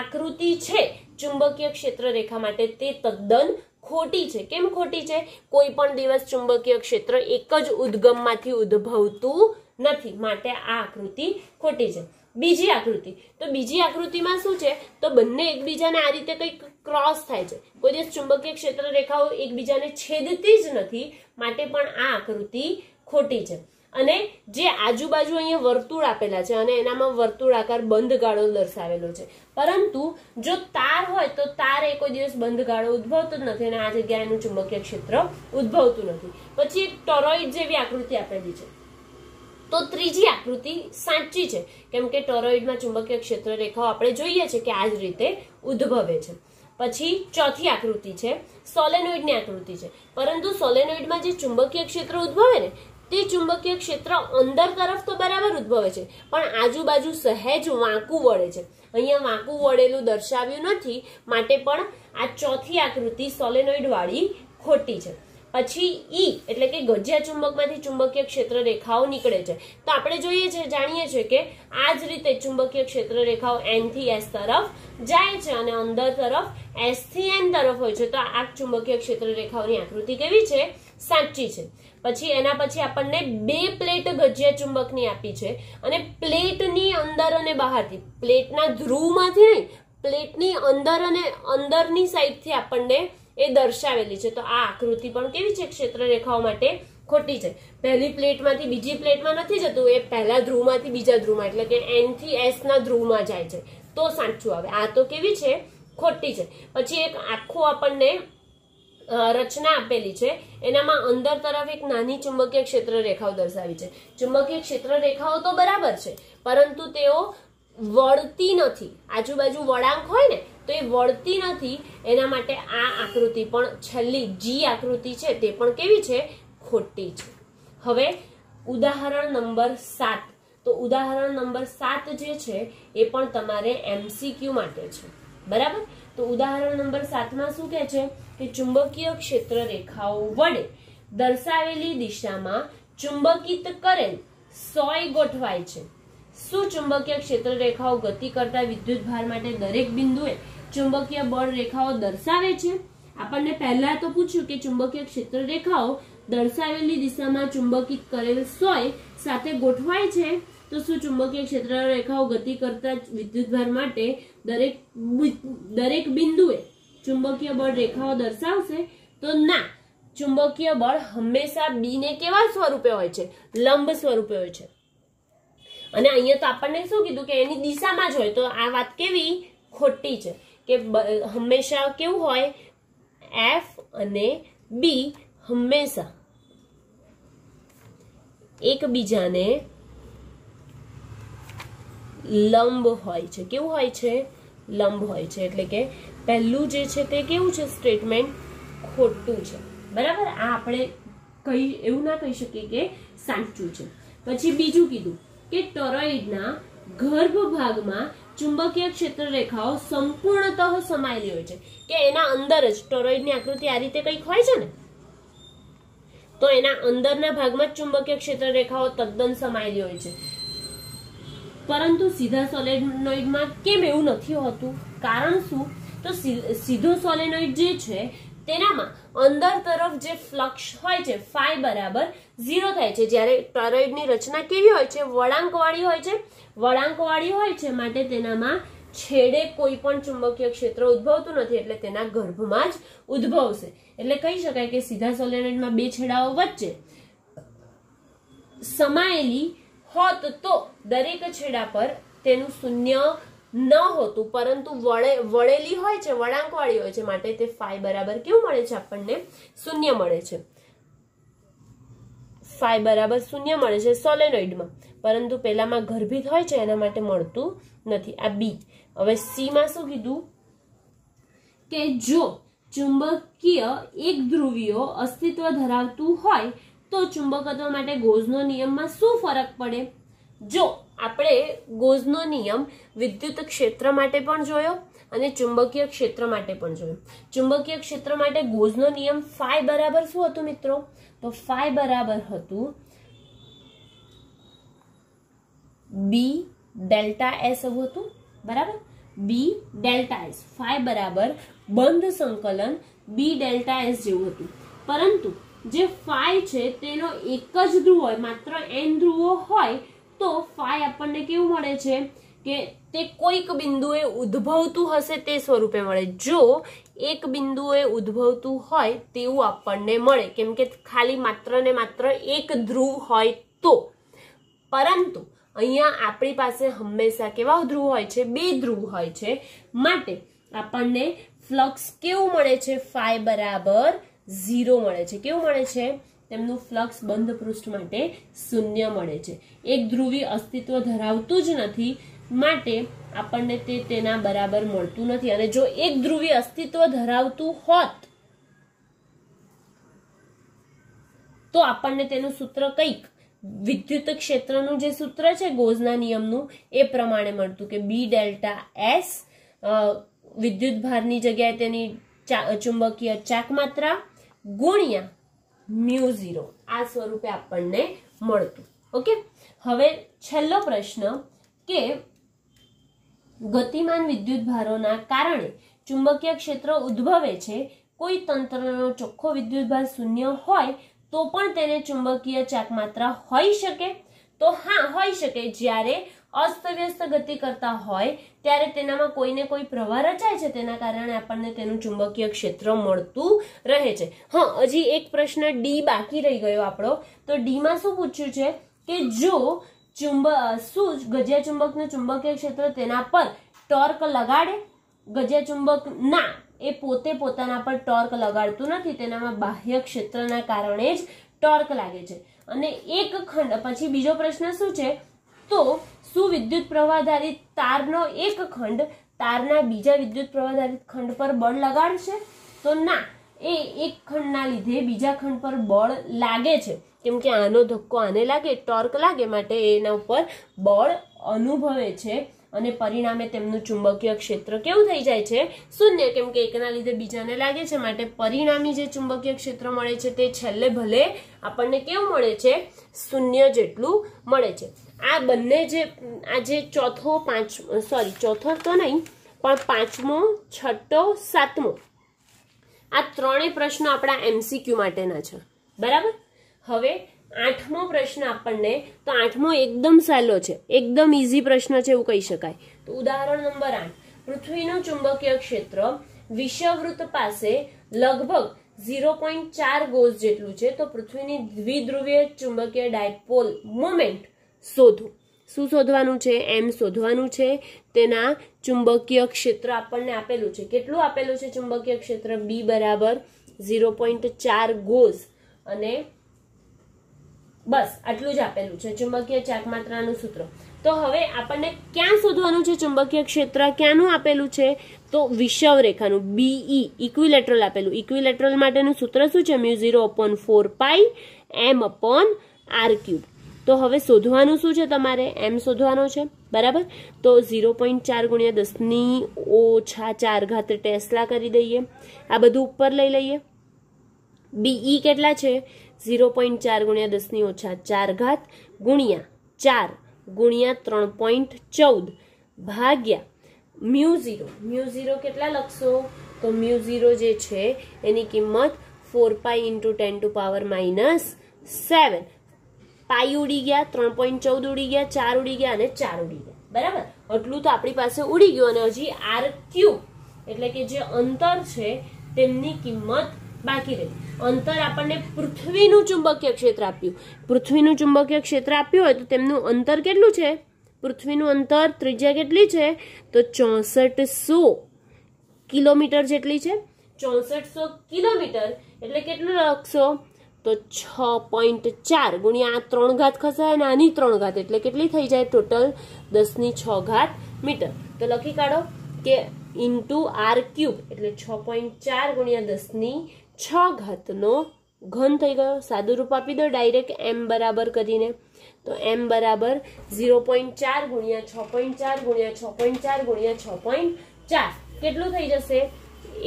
આકૃતિ છે ચુંબકીય ક્ષેત્ર રેખા માટે તે તદ્દન ખોટી છે. કેમ ખોટી છે? કોઈ પણ દિવસ ચુંબકીય ક્ષેત્ર એક જ ઉદ્ગમમાંથી ઉદ્ભવતું નથી, માટે આ આકૃતિ ખોટી છે. બીજી આકૃતિ, તો બીજી આકૃતિમાં શું છે? તો બંને એકબીજાને આ રીતે કંઈક ક્રોસ થાય છે. કોઈ દિવસ ચુંબકીય ક્ષેત્ર રેખાઓ એકબીજાને છેદતી જ નથી, માટે પણ આ આકૃતિ ખોટી છે. અને જે આજુબાજુ અહીંયા વર્તુળ આપેલા છે અને એનામાં વર્તુળાકાર બંધ ગાળો દર્શાવેલો છે, પરંતુ જો તાર હોય તો તાર એ કોઈ દિવસ બંધ ગાળો ઉદ્ભવતો જ નથી અને આ જગ્યાએ એનું ચુંબકીય ક્ષેત્ર ઉદ્ભવતું નથી. પછી એક ટોરોઇડ જેવી આકૃતિ આપેલી છે. તો ત્રીજી આકૃતિ સાચી છે, કેમ કે ટોરોઇડમાં ચુંબકીય ક્ષેત્ર રેખાઓ આપણે જોઈએ છે કે આ જ રીતે ઉદ્ભવે છે. પછી ચોથી આકૃતિ છે સોલેનોઇડની આકૃતિ છે, પરંતુ સોલેનોઇડમાં જે ચુંબકીય ક્ષેત્ર ઉદ્ભવે ને તે ચુંબકીય ક્ષેત્ર અંદર તરફ તો બરાબર ઉદ્ભવે છે, પણ આજુબાજુ સહેજ વાંકું વળે છે. અહીંયા વાંકું વળેલું દર્શાવ્યું નથી, માટે પણ આ ચોથી આકૃતિ સોલેનોઇડ વાળી ખોટી છે. પછી ઈ એટલે કે ગજિયા ચુંબકમાંથી ચુંબકીય ક્ષેત્ર રેખાઓ નીકળે છે. તો આપણે જોઈએ છે, જાણીએ છીએ કે આ જ રીતે ચુંબકીય ક્ષેત્ર રેખાઓ N થી S તરફ જાય છે અને અંદર તરફ S થી N તરફ હોય છે. તો આ ચુંબકીય ક્ષેત્ર રેખાઓની આકૃતિ કેવી છે? સાચી છે. પછી એના પછી આપણને બે પ્લેટ ગજિયા ચુંબકની આપી છે અને પ્લેટની અંદર અને બહારથી, પ્લેટના ધ્રુવમાંથી નહીં, પ્લેટની અંદર અને અંદરની સાઈડથી આપણને એ દર્શાવેલી છે. તો આ આકૃતિ પણ કેવી છે? ક્ષેત્ર રેખાઓ માટે ખોટી છે. પહેલી પ્લેટમાંથી બીજી પ્લેટમાં નથી જતું, એ પહેલા ધ્રુવમાંથી બીજા ધ્રુવમાં, એટલે કે N થી S ના ધ્રુવમાં જાય છે, તો સાચું આવે. આ તો કેવી છે? ખોટી છે. પછી એક આખું આપણને રચના આપેલી છે, એનામાં અંદર તરફ એક નાની ચુંબકીય ક્ષેત્ર રેખાઓ દર્શાવી છે. ચુંબકીય ક્ષેત્ર રેખાઓ તો બરાબર છે, પરંતુ તેઓ વળતી નથી. આજુબાજુ વળાંક હોય ને તો એ વળતી નથી, એના માટે આ આકૃતિ પણ છેલ્લી G આકૃતિ છે તે પણ કેવી છે? ખોટી છે. હવે ઉદાહરણ નંબર 7. તો ઉદાહરણ નંબર 7 જે છે એ પણ તમારે MCQ માટે છે. બરાબર. તો ઉદાહરણ નંબર 7 માં શું કહે છે કે ચુંબકીય ક્ષેત્ર રેખાઓ વડે દર્શાવેલી દિશામાં ચુંબકિત કરેલ સોય ગોઠવાય છે. શું ચુંબકીય ક્ષેત્ર રેખાઓ ગતિ કરતા વિદ્યુત ભાર માટે દરેક બિંદુએ ચુંબકીય બળ રેખાઓ દર્શાવે છે? આપણને પહેલા તો પૂછ્યું કે ચુંબકીય ક્ષેત્ર રેખાઓ દર્શાવેલી દિશામાં ચુંબકિત કરેલ સોય સાથે ગોઠવાય છે તો શું ચુંબકીય ક્ષેત્ર રેખાઓ ગતિ કરતા વિદ્યુતભાર માટે દરેક બિંદુએ ચુંબકીય બળ રેખાઓ દર્શાવશે? તો ના, ચુંબકીય બળ હંમેશા બી ને કેવા સ્વરૂપે હોય છે? લંબ સ્વરૂપે હોય છે. અને અહીંયા તો આપણને શું કીધું કે એની દિશામાં જ હોય, તો આ વાત કેવી ખોટી છે કે હંમેશા કેવું હોય? એફ અને બી હંમેશા એકબીજાને લંબ હોય છે. કેવું હોય છે? લંબ હોય છે. એટલે કે પહેલું જે છે તે કેવું છે? સ્ટેટમેન્ટ ખોટું છે. બરાબર? આ આપણે એવું ના કહી શકીએ કે સાચું છે. પછી બીજું કીધું કે ટોરોઇડના ગર્ભ ભાગમાં ચુંબકીય ક્ષેત્ર રેખાઓ સંપૂર્ણતઃ સમાયેલી હોય છે. કે એના અંદર જ ટોરોઇડની આકૃતિ આ રીતે કંઈક હોય છે ને, તો એના અંદરના ભાગમાં જ ચુંબકીય ક્ષેત્ર રેખાઓ તદ્દન સમાયેલી હોય છે. પરંતુ સીધા સોલેનોઇડમાં કેમ એવું નથી હોતું? કારણ શું? તો સીધો સોલેનોઇડ જે છે તેનામાં અંદર તરફ જે ફ્લક્સ હોય છે ફાઈ બરાબર 0 થાય છે. જ્યારે ટોરોઇડની રચના કેવી હોય છે? વળાંકવાળી હોય છે. વળાંકવાળી હોય છે માટે તેનામાં છેડે કોઈ પણ ચુંબકીય ક્ષેત્ર ઉદ્ભવતું નથી, એટલે તેના ગર્ભમાં જ ઉદ્ભવશે. એટલે કહી શકાય કે સીધા સોલેનોઇડમાં બે છેડાઓ વચ્ચે સમાયેલી હોત તો દરેક છેડા પર તેનું શૂન્ય ન હોતું, પરંતુ વળેલી હોય છે, વળાંકવાળી હોય છે માટે તે ફાઈ બરાબર કેવું મળે છે? આપણને શૂન્ય મળે છે. ફાઈ બરાબર શૂન્ય મળે છે સોલેનોઇડમાં, પરંતુ પેલામાં ગર્ભિત હોય છે એના માટે મળતું નથી. આ બી. હવે સી માં શું કીધું કે જો ચુંબકીય એક ધ્રુવીઓ અસ્તિત્વ ધરાવતું હોય તો ચુંબકત્વ માટે ગોઝનો નિયમમાં શું ફરક પડે? જો આપણે ગોઝનો નિયમ વિદ્યુત ક્ષેત્ર માટે પણ જોયો અને ચુંબકીય ક્ષેત્ર માટે પણ જોયો. ચુંબકીય ક્ષેત્ર માટે ગોઝનો નિયમ ફાઈ બરાબર શું હતું મિત્રો? તો ફાઈ બરાબર હતું બી ડેલ્ટા એસ એવું હતું. બરાબર? બી ડેલ્ટા એસ. ફાઈ બરાબર બંધ સંકલન બી ડેલ્ટા એસ જેવું હતું. પરંતુ જે ફાઈ છે તેનો એક જ ધ્રુવ હોય, માત્ર n ધ્રુવો હોય તો ફાઈ આપણને કેવું મળે છે કે તે કોઈક બિંદુએ ઉદ્ભવતું હશે તે સ્વરૂપે મળે. જો એક બિંદુએ ઉદ્ભવતું હોય તેવું આપણને મળે, કેમ કે ખાલી માત્ર ને માત્ર એક ધ્રુવ હોય તો. પરંતુ અહીંયા આપણી પાસે હંમેશા કેવા ધ્રુવ હોય છે? બે ધ્રુવ હોય છે, માટે આપણને ફ્લક્સ કેવું મળે છે? ફાઈ બરાબર 0 મળે છે. કેવું મળે છે? તેમનું ફ્લક્સ બંધ પૃષ્ઠ માટે શૂન્ય મળે છે. એક ધ્રુવી અસ્તિત્વ ધરાવતું જ નથી માટે આપણને તેના બરાબર મળતું નથી. અને જો એક ધ્રુવી અસ્તિત્વ ધરાવતું હોત તો આપણને તેનું સૂત્ર કંઈક વિદ્યુત ક્ષેત્રનું જે સૂત્ર છે ગોઝના નિયમનું એ પ્રમાણે મળતું કે બી ડેલ્ટા એસ વિદ્યુત ભારની જગ્યાએ તેની ચુંબકીય ચાકમાત્રા ગુણ્યા μ0 આ સ્વરૂપે આપણને મળતું. ઓકે, હવે છેલ્લો પ્રશ્ન કે ગતિમાન વિદ્યુત ભારોના કારણે ચુંબકીય ક્ષેત્ર ઉદ્ભવે છે. કોઈ તંત્રનો ચોખ્ખો વિદ્યુત ભાર શૂન્ય હોય તો પણ તેને ચુંબકીય ચાકમાત્રા હોઈ શકે? તો હા, હોઈ શકે. જ્યારે અસ્તવ્યસ્ત ગતિ કરતા હોય ત્યારે તેનામાં કોઈને કોઈ પ્રવાહ રચાય છે, તેના કારણે આપણને તેનું ચુંબકીય ક્ષેત્ર મળતું રહે છે. હા, હજી એક પ્રશ્ન ડી બાકી રહી ગયો આપણો. તો ડી માં શું પૂછ્યું છે કે જો ગજિયા ચુંબકનું ચુંબકીય ક્ષેત્ર તેના પર ટોર્ક લગાડે? ગજિયા ચુંબક ના, એ પોતે પોતાના પર ટોર્ક લગાડતું નથી, તેનામાં બાહ્ય ક્ષેત્રના કારણે જ ટોર્ક લાગે છે. અને એક ખંડ પછી બીજો પ્રશ્ન શું છે? તો શું વિદ્યુત પ્રવાહધારિત તારનો એક ખંડ તારના બીજા વિદ્યુત પ્રવાહધારિત ખંડ પર બળ લગાડશે? તો ના, એ એક ખંડના લીધે બીજા ખંડ પર બળ લાગે છે, કેમ કે આનો ધક્કો આને લાગે, ટોર્ક લાગે, માટે એના ઉપર બળ અનુભવે છે અને પરિણામે તેમનું ચુંબકીય ક્ષેત્ર કેવું થઈ જાય છે? શૂન્ય, કેમ કે એકના લીધે બીજાને લાગે છે, માટે પરિણામી જે ચુંબકીય ક્ષેત્ર મળે છે તે છેલ્લે ભલે આપણને કેવું મળે છે? શૂન્ય જેટલું મળે છે. આ બંને જે ચોથો તો નહીં, પણ 5મો, 6, 7મો આ ત્રણેય પ્રશ્નો આપણા MCQ માટેના છે, બરાબર. હવે 8મો પ્રશ્ન આપણને, તો 8મો એકદમ સહેલો છે, એકદમ ઈઝી પ્રશ્ન છે એવું કહી શકાય. તો ઉદાહરણ નંબર 8, પૃથ્વીનું ચુંબકીય ક્ષેત્ર વિષુવવૃત્ત પાસે લગભગ 0.4 ગોસ જેટલું છે. તો પૃથ્વીની દ્વિધ્રુવીય ચુંબકીય ડાયપોલ મોમેન્ટ શોધો. શું શોધવાનું છે? એમ શોધવાનું છે. તેના ચુંબકીય ક્ષેત્ર આપણને આપેલું છે. કેટલું આપેલું છે ચુંબકીય ક્ષેત્ર? બી બરાબર 0.4 ગોસ, અને બસ આટલું જ આપેલું છે, ચુંબકીય ચાકમાત્રાનું સૂત્ર. તો હવે આપણને ક્યાં શોધવાનું છે ચુંબકીય ક્ષેત્ર? ક્યાંનું આપેલું છે? તો વિષુવ રેખાનું, BE ઇક્વિલેટરલ આપેલું. ઇક્વિલેટરલ માટેનું સૂત્ર શું છે? μ0/4πm/r³. તો હવે શોધવાનું શું છે તમારે? એમ શોધવાનો છે, બરાબર. તો 0.4 × 10⁻⁴ ટેસ્લા કરી દઈએ. આ બધું ઉપર લઈ લઈએ. BE કેટલા છે? 0.4 × 10⁻⁴ ગુણ્યા 4 ગુણ્યા 3.14 ભાગ્યા μ0 કેટલા લખશો? તો μ0 જે છે એની કિંમત 4π × 10⁻⁷ પાઈ ઉડી ગયા, 3.14 ઉડી ગયા, 4 ઉડી ગયા અને 4 ઉડી ગયા, બરાબર. આટલું તો આપણી પાસે ઉડી ગયું, અને હજી r³ એટલે કે જે અંતર છે તેમની કિંમત બાકી રહી. અંતર આપણને પૃથ્વીનું ચુંબકીય ક્ષેત્ર આપ્યું. પૃથ્વીનું ચુંબકીય ક્ષેત્ર આપ્યું હોય તો તેમનું અંતર કેટલું છે? પૃથ્વીનું અંતર, ત્રિજ્યા કેટલી છે? તો 6400 કિલોમીટર જેટલી છે. 6400 કિલોમીટર એટલે કેટલું લખશો? તો 6.4 ગુણ્યા આ 3 ઘાત ખસાય અને આની 3 ઘાત એટલે કેટલી થઈ જાય? Total 10⁶ metre. તો લખી કાઢો કે ઇન્ટુ r³ એટલે 6.4 ગુણ્યા 10⁶ નો ઘન થઈ ગયો. સાદું રૂપ આપી દો ડાયરેક્ટ m બરાબર કરીને. તો m બરાબર 0.4 ગુણ્યા 6.4 ગુણ્યા 6.4 ગુણ્યા 6.4 કેટલું થઈ જશે?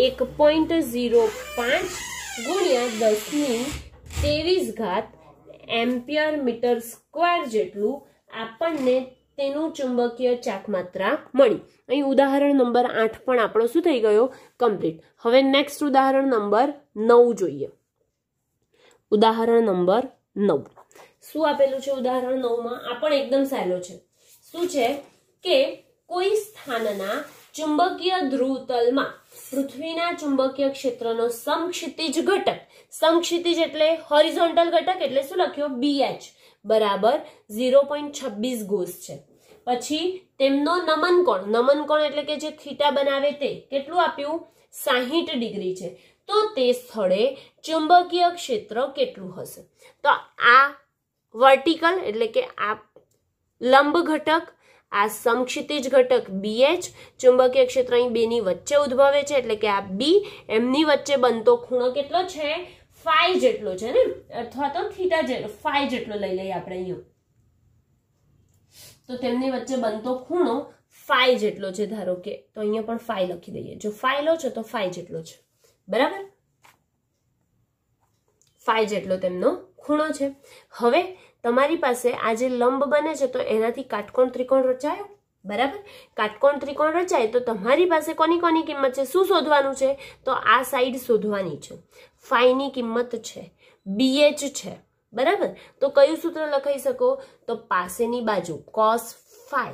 1.05 ગુણ્યા 10⁻23 એમ્પિયર મીટર સ્ક્વેર જેટલું આપણને તેનું ચુંબકીય ચાકમાત્રા મળી. અહીં ઉદાહરણ નંબર 8 પણ આપણો શું થઈ ગયો? કમ્પ્લીટ. હવે નેક્સ્ટ ઉદાહરણ નંબર 9 જોઈએ. ઉદાહરણ નંબર 9 શું આપેલું છે? ઉદાહરણ 9માં આ પણ એકદમ સહેલો છે. શું છે કે કોઈ સ્થાનના ચુંબકીય ધ્રુવતલમાં પૃથ્વીના ચુંબકીય ક્ષેત્રનો સમક્ષિતિજ ઘટક, સમક્ષિતિજ એટલે હોરિઝોન્ટલ ઘટક એટલે શું લખ્યો? BH બરાબર 0.26 ગોસ છે. પછી તેમનો નમન કોણ એટલે કે જે થીટા બનાવે તે કેટલું આપ્યું? 60 ડિગ્રી છે. તો તે સ્થળે ચુંબકીય ક્ષેત્ર કેટલું હશે? તો આ વર્ટિકલ એટલે કે આ લંબ ઘટક, આ સમક્ષિતિજ ઘટક BH, ચુંબકીય ક્ષેત્ર અહીં બેની વચ્ચે ઉદ્ભવે છે એટલે કે આ B, એમની વચ્ચે બનતો ખૂણો કેટલો છે? phi જેટલો છે ને, અથવા તો થીટા જેટલો, phi જેટલો લઈ લઈએ આપણે અહીંયા. તો તેમની વચ્ચે બનતો ખૂણો phi જેટલો છે, ધારો કે. તો અહીંયા પણ phi લખી દઈએ. જો phi લો છો તો phi જેટલો છે, બરાબર. phi જેટલો તેમનો ખૂણો છે. હવે તમારી પાસે આ જે લંબ બને છે તો એનાથી કાટકોણ ત્રિકોણ રચાયો, બરાબર. કાટકોણ ત્રિકોણ રચાય તો તમારી પાસે કોની કોની કિંમત છે? શું શોધવાનું છે? તો આ સાઈડ શોધવાની છે. phi ની કિંમત છે, BH છે, બરાબર. તો કયું સૂત્ર લખાઈ શકો? તો પાસેની બાજુ cos phi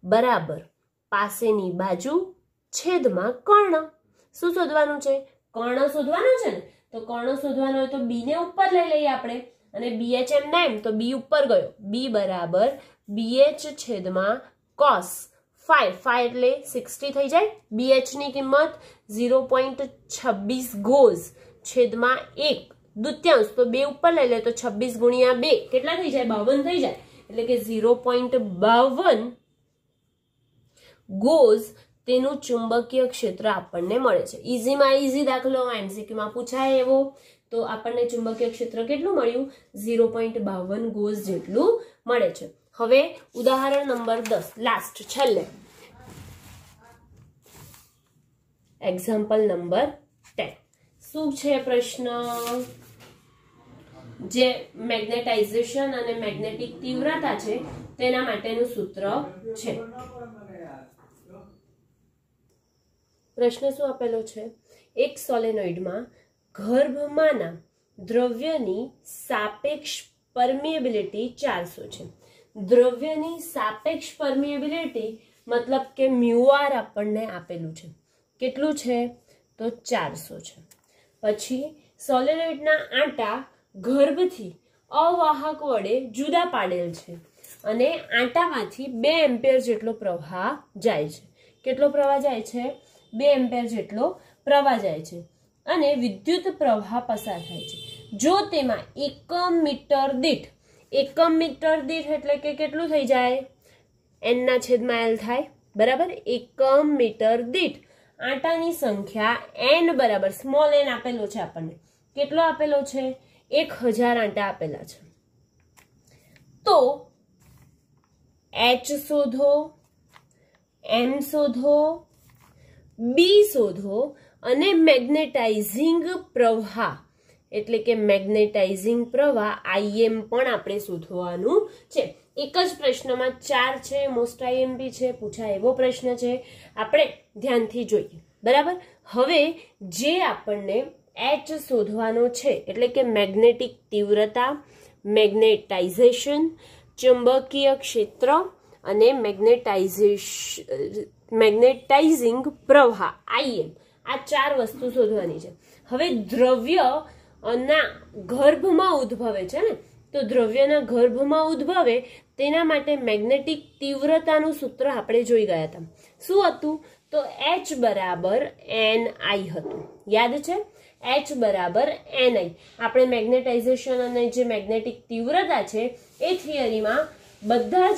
બરાબર પાસેની બાજુ છેદમાં કર્ણ. શું શોધવાનું છે? કર્ણ શોધવાનું છે ને. તો કર્ણ શોધવાનું હોય તો B ને ઉપર લઈ લઈએ આપણે, અને BH એમ ના એમ તો B ઉપર ગયો. B બરાબર BH છેદમાં cos phi, phi એટલે 60 થઈ જાય. BH ની કિંમત 0.26 ગોસ છેદમાં 1/2, તો 2 ઉપર લઈ લે તો 26 ગુણ્યા 2 કેટલા થઈ જાય? 52 થઈ જાય. એટલે કે 0.52 ગોસ તેનું ચુંબકીય ક્ષેત્ર આપણને મળે છે. ઈઝીમાં ઈઝી દાખલો MCQ માં પૂછાય એવો. તો આપણને ચુંબકીય ક્ષેત્ર કેટલું મળ્યું? 0.52 ગોસ જેટલું મળે છે. હવે ઉદાહરણ નંબર 10 લાસ્ટ છેલ્લે, એક્ઝામ્પલ નંબર 10. શું છે પ્રશ્ન? જે મેગ્નેટાઇઝેશન અને મેગ્નેટિક તીવ્રતા છે તેના માટેનું સૂત્ર છે. પ્રશ્ન શું આપેલો છે? એક સોલેનોઇડમાં ગર્ભમાંના દ્રવ્યની સાપેક્ષ પરમિએબિલિટી 400 છે. દ્રવ્યની સાપેક્ષ પરમિએબિલિટી મતલબ કે મ્યુઆર આપણને આપેલું છે. કેટલું છે? તો 400 છે. પછી સોલેનોઇડના આંટા ગર્ભથી અવાહક વડે જુદા પાડેલ છે અને આંટામાંથી 2 એમ્પિયર જેટલો પ્રવાહ જાય છે. કેટલો પ્રવાહ જાય છે? 2 એમ્પિયર જેટલો પ્રવાહ જાય છે અને વિદ્યુત પ્રવાહ પસાર થાય છે. જો તેમાં એકમ મીટર દીઠ એટલે કે કેટલું થઈ જાય? n ના છેદમાં l થાય, બરાબર. એકમ મીટર દીઠ આંટાની સંખ્યા n બરાબર સ્મોલ n આપેલો છે આપણને. કેટલો આપેલો છે? 1000 આંટા આપેલા છે. તો h શોધો, m શોધો, b શોધો અને મેગ્નેટાઇઝિંગ પ્રવાહ એટલે કે મેગ્નેટાઇઝિંગ પ્રવાહ im પણ આપણે શોધવાનું છે. એક જ પ્રશ્નમાં 4 છે, મોસ્ટ આઈએમપી છે, પૂછાય એવો પ્રશ્ન છે. આપણે ધ્યાનથી જોઈએ, બરાબર. હવે જે આપણને h શોધવાનો છે એટલે કે મેગ્નેટિક તીવ્રતા, મેગ્નેટાઇઝેશન, ચુંબકીય ક્ષેત્ર અને મેગ્નેટાઇઝિંગ પ્રવાહ im, આ 4 વસ્તુ શોધવાની છે. હવે દ્રવ્ય ના ગર્ભમાં ઉદ્ભવે છે ને, તો દ્રવ્યના ગર્ભમાં ઉદ્ભવે તેના માટે મેગ્નેટિક તીવ્રતાનું સૂત્ર આપણે જોઈ ગયા હતા. શું હતું? તો h બરાબર ni હતું. યાદ છે? h બરાબર ni. આપણે મેગ્નેટાઇઝેશન અને જે મેગ્નેટિક તીવ્રતા છે એ થિયરીમાં બધા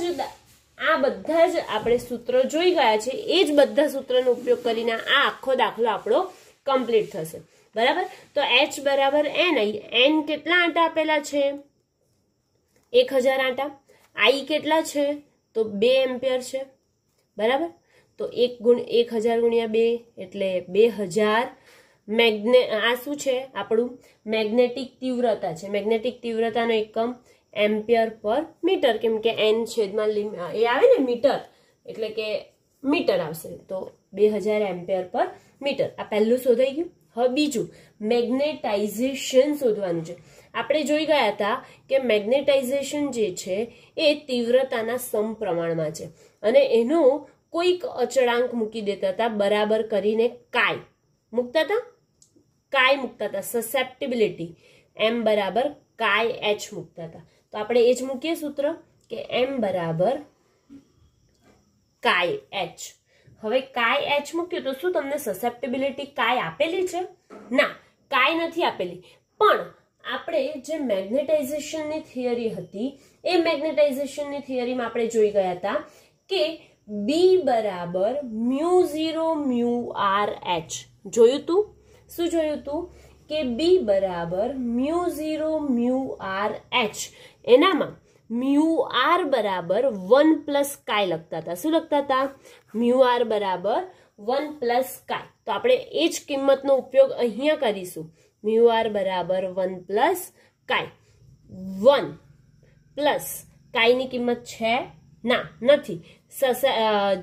જ આપણે સૂત્ર જોઈ ગયા છે. એ જ બધા સૂત્રનો ઉપયોગ કરીને આ આખો દાખલો આપણો કમ્પ્લીટ થશે, બરાબર. તો h બરાબર ni. n કેટલા આંટા આપેલા છે? 1000 આંટા. i કેટલા છે? તો 2 એમ્પિયર છે, બરાબર. તો 1000 ગુણ્યા 2 એટલે 2000. આ શું છે? આપણું મેગ્નેટિક તીવ્રતા છે. મેગ્નેટિક તીવ્રતાનો એકમ એમ્પિયર પર મીટર, કેમ કે n છેદમાં એ આવે ને મીટર, એટલે કે મીટર આવશે. તો 2000 એમ્પિયર પર મીટર. આ પહેલું શોધાઈ ગયું. હવે બીજું મેગ્નેટાઇઝેશન શોધવાનું છે. આપણે જોઈ ગયા હતા કે મેગ્નેટાઇઝેશન જે છે એ તીવ્રતાના સમપ્રમાણમાં છે અને એનો કોઈક અચળાંક મૂકી દેતા હતા, બરાબર કરીને કાય મૂકતા હતા, સસેપ્ટિબિલિટી m બરાબર કાય h મૂકતા હતા. તો આપણે એ જ મૂકીએ સૂત્ર કે m બરાબર કાય h. હવે કાય h મૂક્યું તો શું તમને સસેપ્ટિબિલિટી કાય આપેલી છે? ના, કાય નથી આપેલી. પણ આપણે જે મેગ્નેટાઇઝેશનની થિયરી હતી એ મેગ્નેટાઇઝેશનની થિયરીમાં આપણે જોઈ ગયા હતા કે b બરાબર μ0 μrh. જોયું તું? શું જોયું તું? કે b બરાબર μ0 μrh. એનામાં μr બરાબર 1 પ્લસ કાય લખતા હતા. શું લખતા હતા? μr બરાબર 1 પ્લસ કાય. તો આપણે એ જ કિંમતનો ઉપયોગ અહીંયા કરીશું. μr બરાબર 1 પ્લસ કાય. 1 પ્લસ કાયની કિંમત છે? ના, નથી.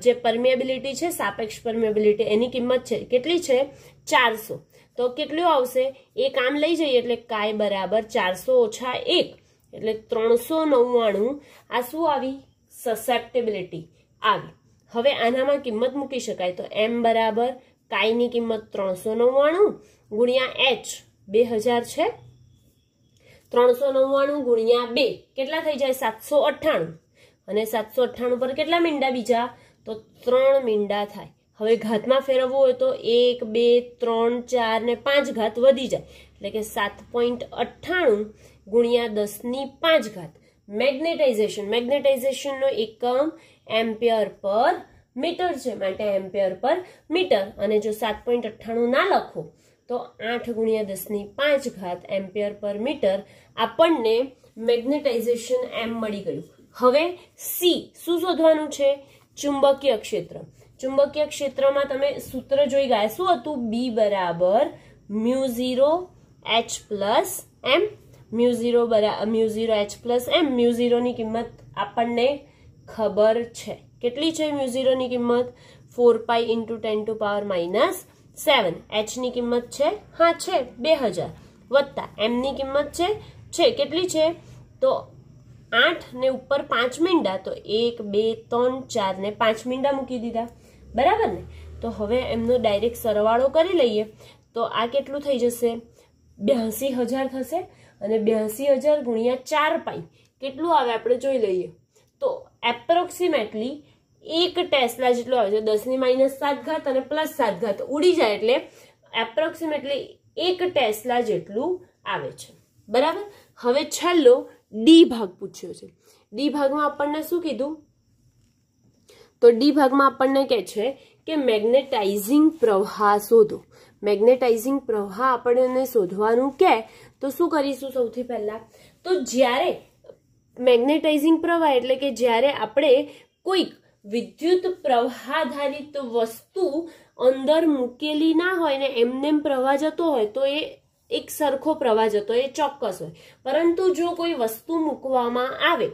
જે પરમિએબિલિટી છે, સાપેક્ષ પરમિએબિલિટી, એની કિંમત છે કેટલી છે? 400. તો કેટલું આવશે? એક આમ લઈ જઈએ એટલે કાય બરાબર 400 ઓછા 1 એટલે 399. આ શું આવી? સસેપ્ટેબિલિટી આવી. હવે આનામાં કિંમત મૂકી શકાય. તો m બરાબર કાયની કિંમત 399 ગુણ્યા h 2000 છે. 399 ગુણ્યા 2 કેટલા થઈ જાય? 798. અને 798 પર કેટલા મીંડા બીજા? તો 3 મીંડા થાય. હવે ઘાતમાં ફેરવવું હોય તો 1 2 3 4 ને 5 ઘાત વધી જાય એટલે કે 7.98 ગુણ્યા 10⁵. મેગ્નેટાઇઝેશનનો એકમ એમ્પિયર પર મીટર છે, માટે એમ્પિયર પર મીટર. અને જો 7.98 ના લખો તો 8 ગુણ્યા 10⁵ એમ્પિયર પર મીટર આપણને મેગ્નેટાઇઝેશન m મળી ગયું. હવે સી શું શોધવાનું છે? ચુંબકીય ક્ષેત્ર. ચુંબકીય ક્ષેત્રમાં તમે સૂત્ર જોઈ ગયા. શું હતું? b બરાબર μ0 h plus m. μ0 h plus m. μ0 ની કિંમત આપણને ખબર છે. કેટલી છે μ0 ની કિંમત? 4 પાઈ ઇન્ટુ 10⁻⁻7. h ની કિંમત છે હા છે 2000 વત્તા m ની કિંમત છે કેટલી છે તો 8 ને ઉપર 5 મીંડા તો 1 2 3 4 ને 5 મીંડા મૂકી દીધા બરાબર ને. તો હવે એમનો ડાયરેક્ટ સરવાળો કરી લઈએ તો આ કેટલું થઈ જશે 82,000 થશે અને 82,000 ગુણ્યા 4 પાઈ કેટલું આવે આપણે જોઈ લઈએ તો એપ્રોક્સિમેટલી 1 ટેસ્લા જેટલું આવે છે 10⁻⁷ અને +7 ઉડી જાય એટલે એપ્રોક્સિમેટલી 1 ટેસ્લા જેટલું આવે છે બરાબર. હવે છેલ્લો ડી ભાગ પૂછ્યો છે. ડી ભાગમાં આપણને શું કીધું તો ડી ભાગમાં આપણને કહે છે કે મેગ્નેટાઇઝિંગ પ્રવાહ શોધો. મેગ્નેટાઇઝિંગ પ્રવાહ આપણને શોધવાનું કહે તો શું કરીશું સૌથી પહેલા તો જ્યારે મેગ્નેટાઇઝિંગ પ્રવાહ એટલે કે જ્યારે આપણે કોઈક વિદ્યુત પ્રવાહાધારિત વસ્તુ અંદર મૂકેલી ના હોય ને એમને પ્રવાહ જતો હોય તો એ એક સરખો પ્રવાહ જતો એ ચોક્કસ હોય. પરંતુ જો કોઈ વસ્તુ મૂકવામાં આવે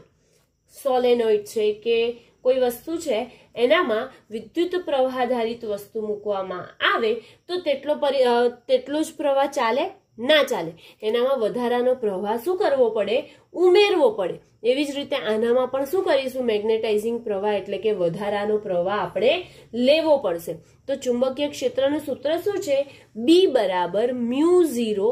સોલેનોઇડ છે કે કોઈ વસ્તુ છે એનામાં વિદ્યુત પ્રવાહાધારિત વસ્તુ મૂકવામાં આવે તો તેટલો જ પ્રવાહ ચાલે ના ચાલે એનામાં વધારાનો પ્રવાહ શું કરવો પડે ઉમેરવો પડે. એવી જ રીતે આનામાં પણ શું કરીશું મેગ્નેટાઇઝિંગ પ્રવાહ એટલે કે વધારાનો પ્રવાહ આપણે લેવો પડશે. તો ચુંબકીય ક્ષેત્રનું સૂત્ર શું છે B બરાબર μ0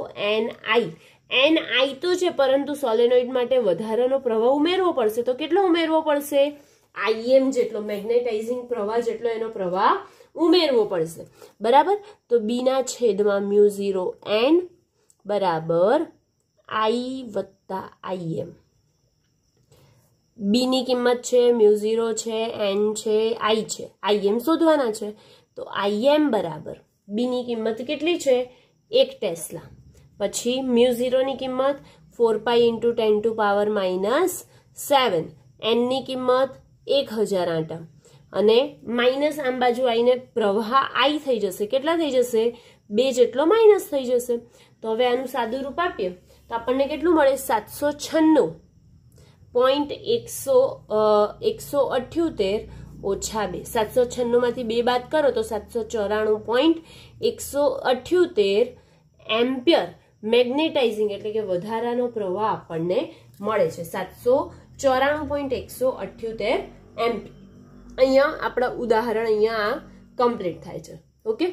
ni તો છે પરંતુ સોલેનોઇડ માટે વધારાનો પ્રવાહ ઉમેરવો પડશે તો કેટલો ઉમેરવો પડશે Im જેટલો મેગ્નેટાઇઝિંગ પ્રવાહ જેટલો એનો પ્રવાહ ઉમેરવો પડશે બરાબર. તો B ના છેદમાં μ0 n બરાબર I વત્તા Im. B ની કિંમત છે μ0 છે n છે I છે Im શોધવાના છે તો Im બરાબર B ની કિંમત કેટલી છે 1 ટેસ્લા. પછી μ0 ની કિંમત 4 પાઈ ઇન્ટુ 10⁻⁷. n ની કિંમત 1000 આટા અને માઇનસ આમ બાજુ આવીને પ્રવાહ I થઈ જશે કેટલા થઈ જશે 2 જેટલો માઇનસ થઈ જશે. તો હવે આનું સાદું રૂપ આપીએ તો આપણને કેટલું મળે 796.178 ઓછા 2. 796 માંથી 2 બાદ કરો તો 794.178 એમ્પિયર મેગ્નેટાઇઝિંગ એટલે કે વધારાનો પ્રવાહ આપણને મળે છે 794.178 એમ્પિયર. અહીંયા આપણા ઉદાહરણ અહીંયા કમ્પ્લીટ થાય છે. ઓકે.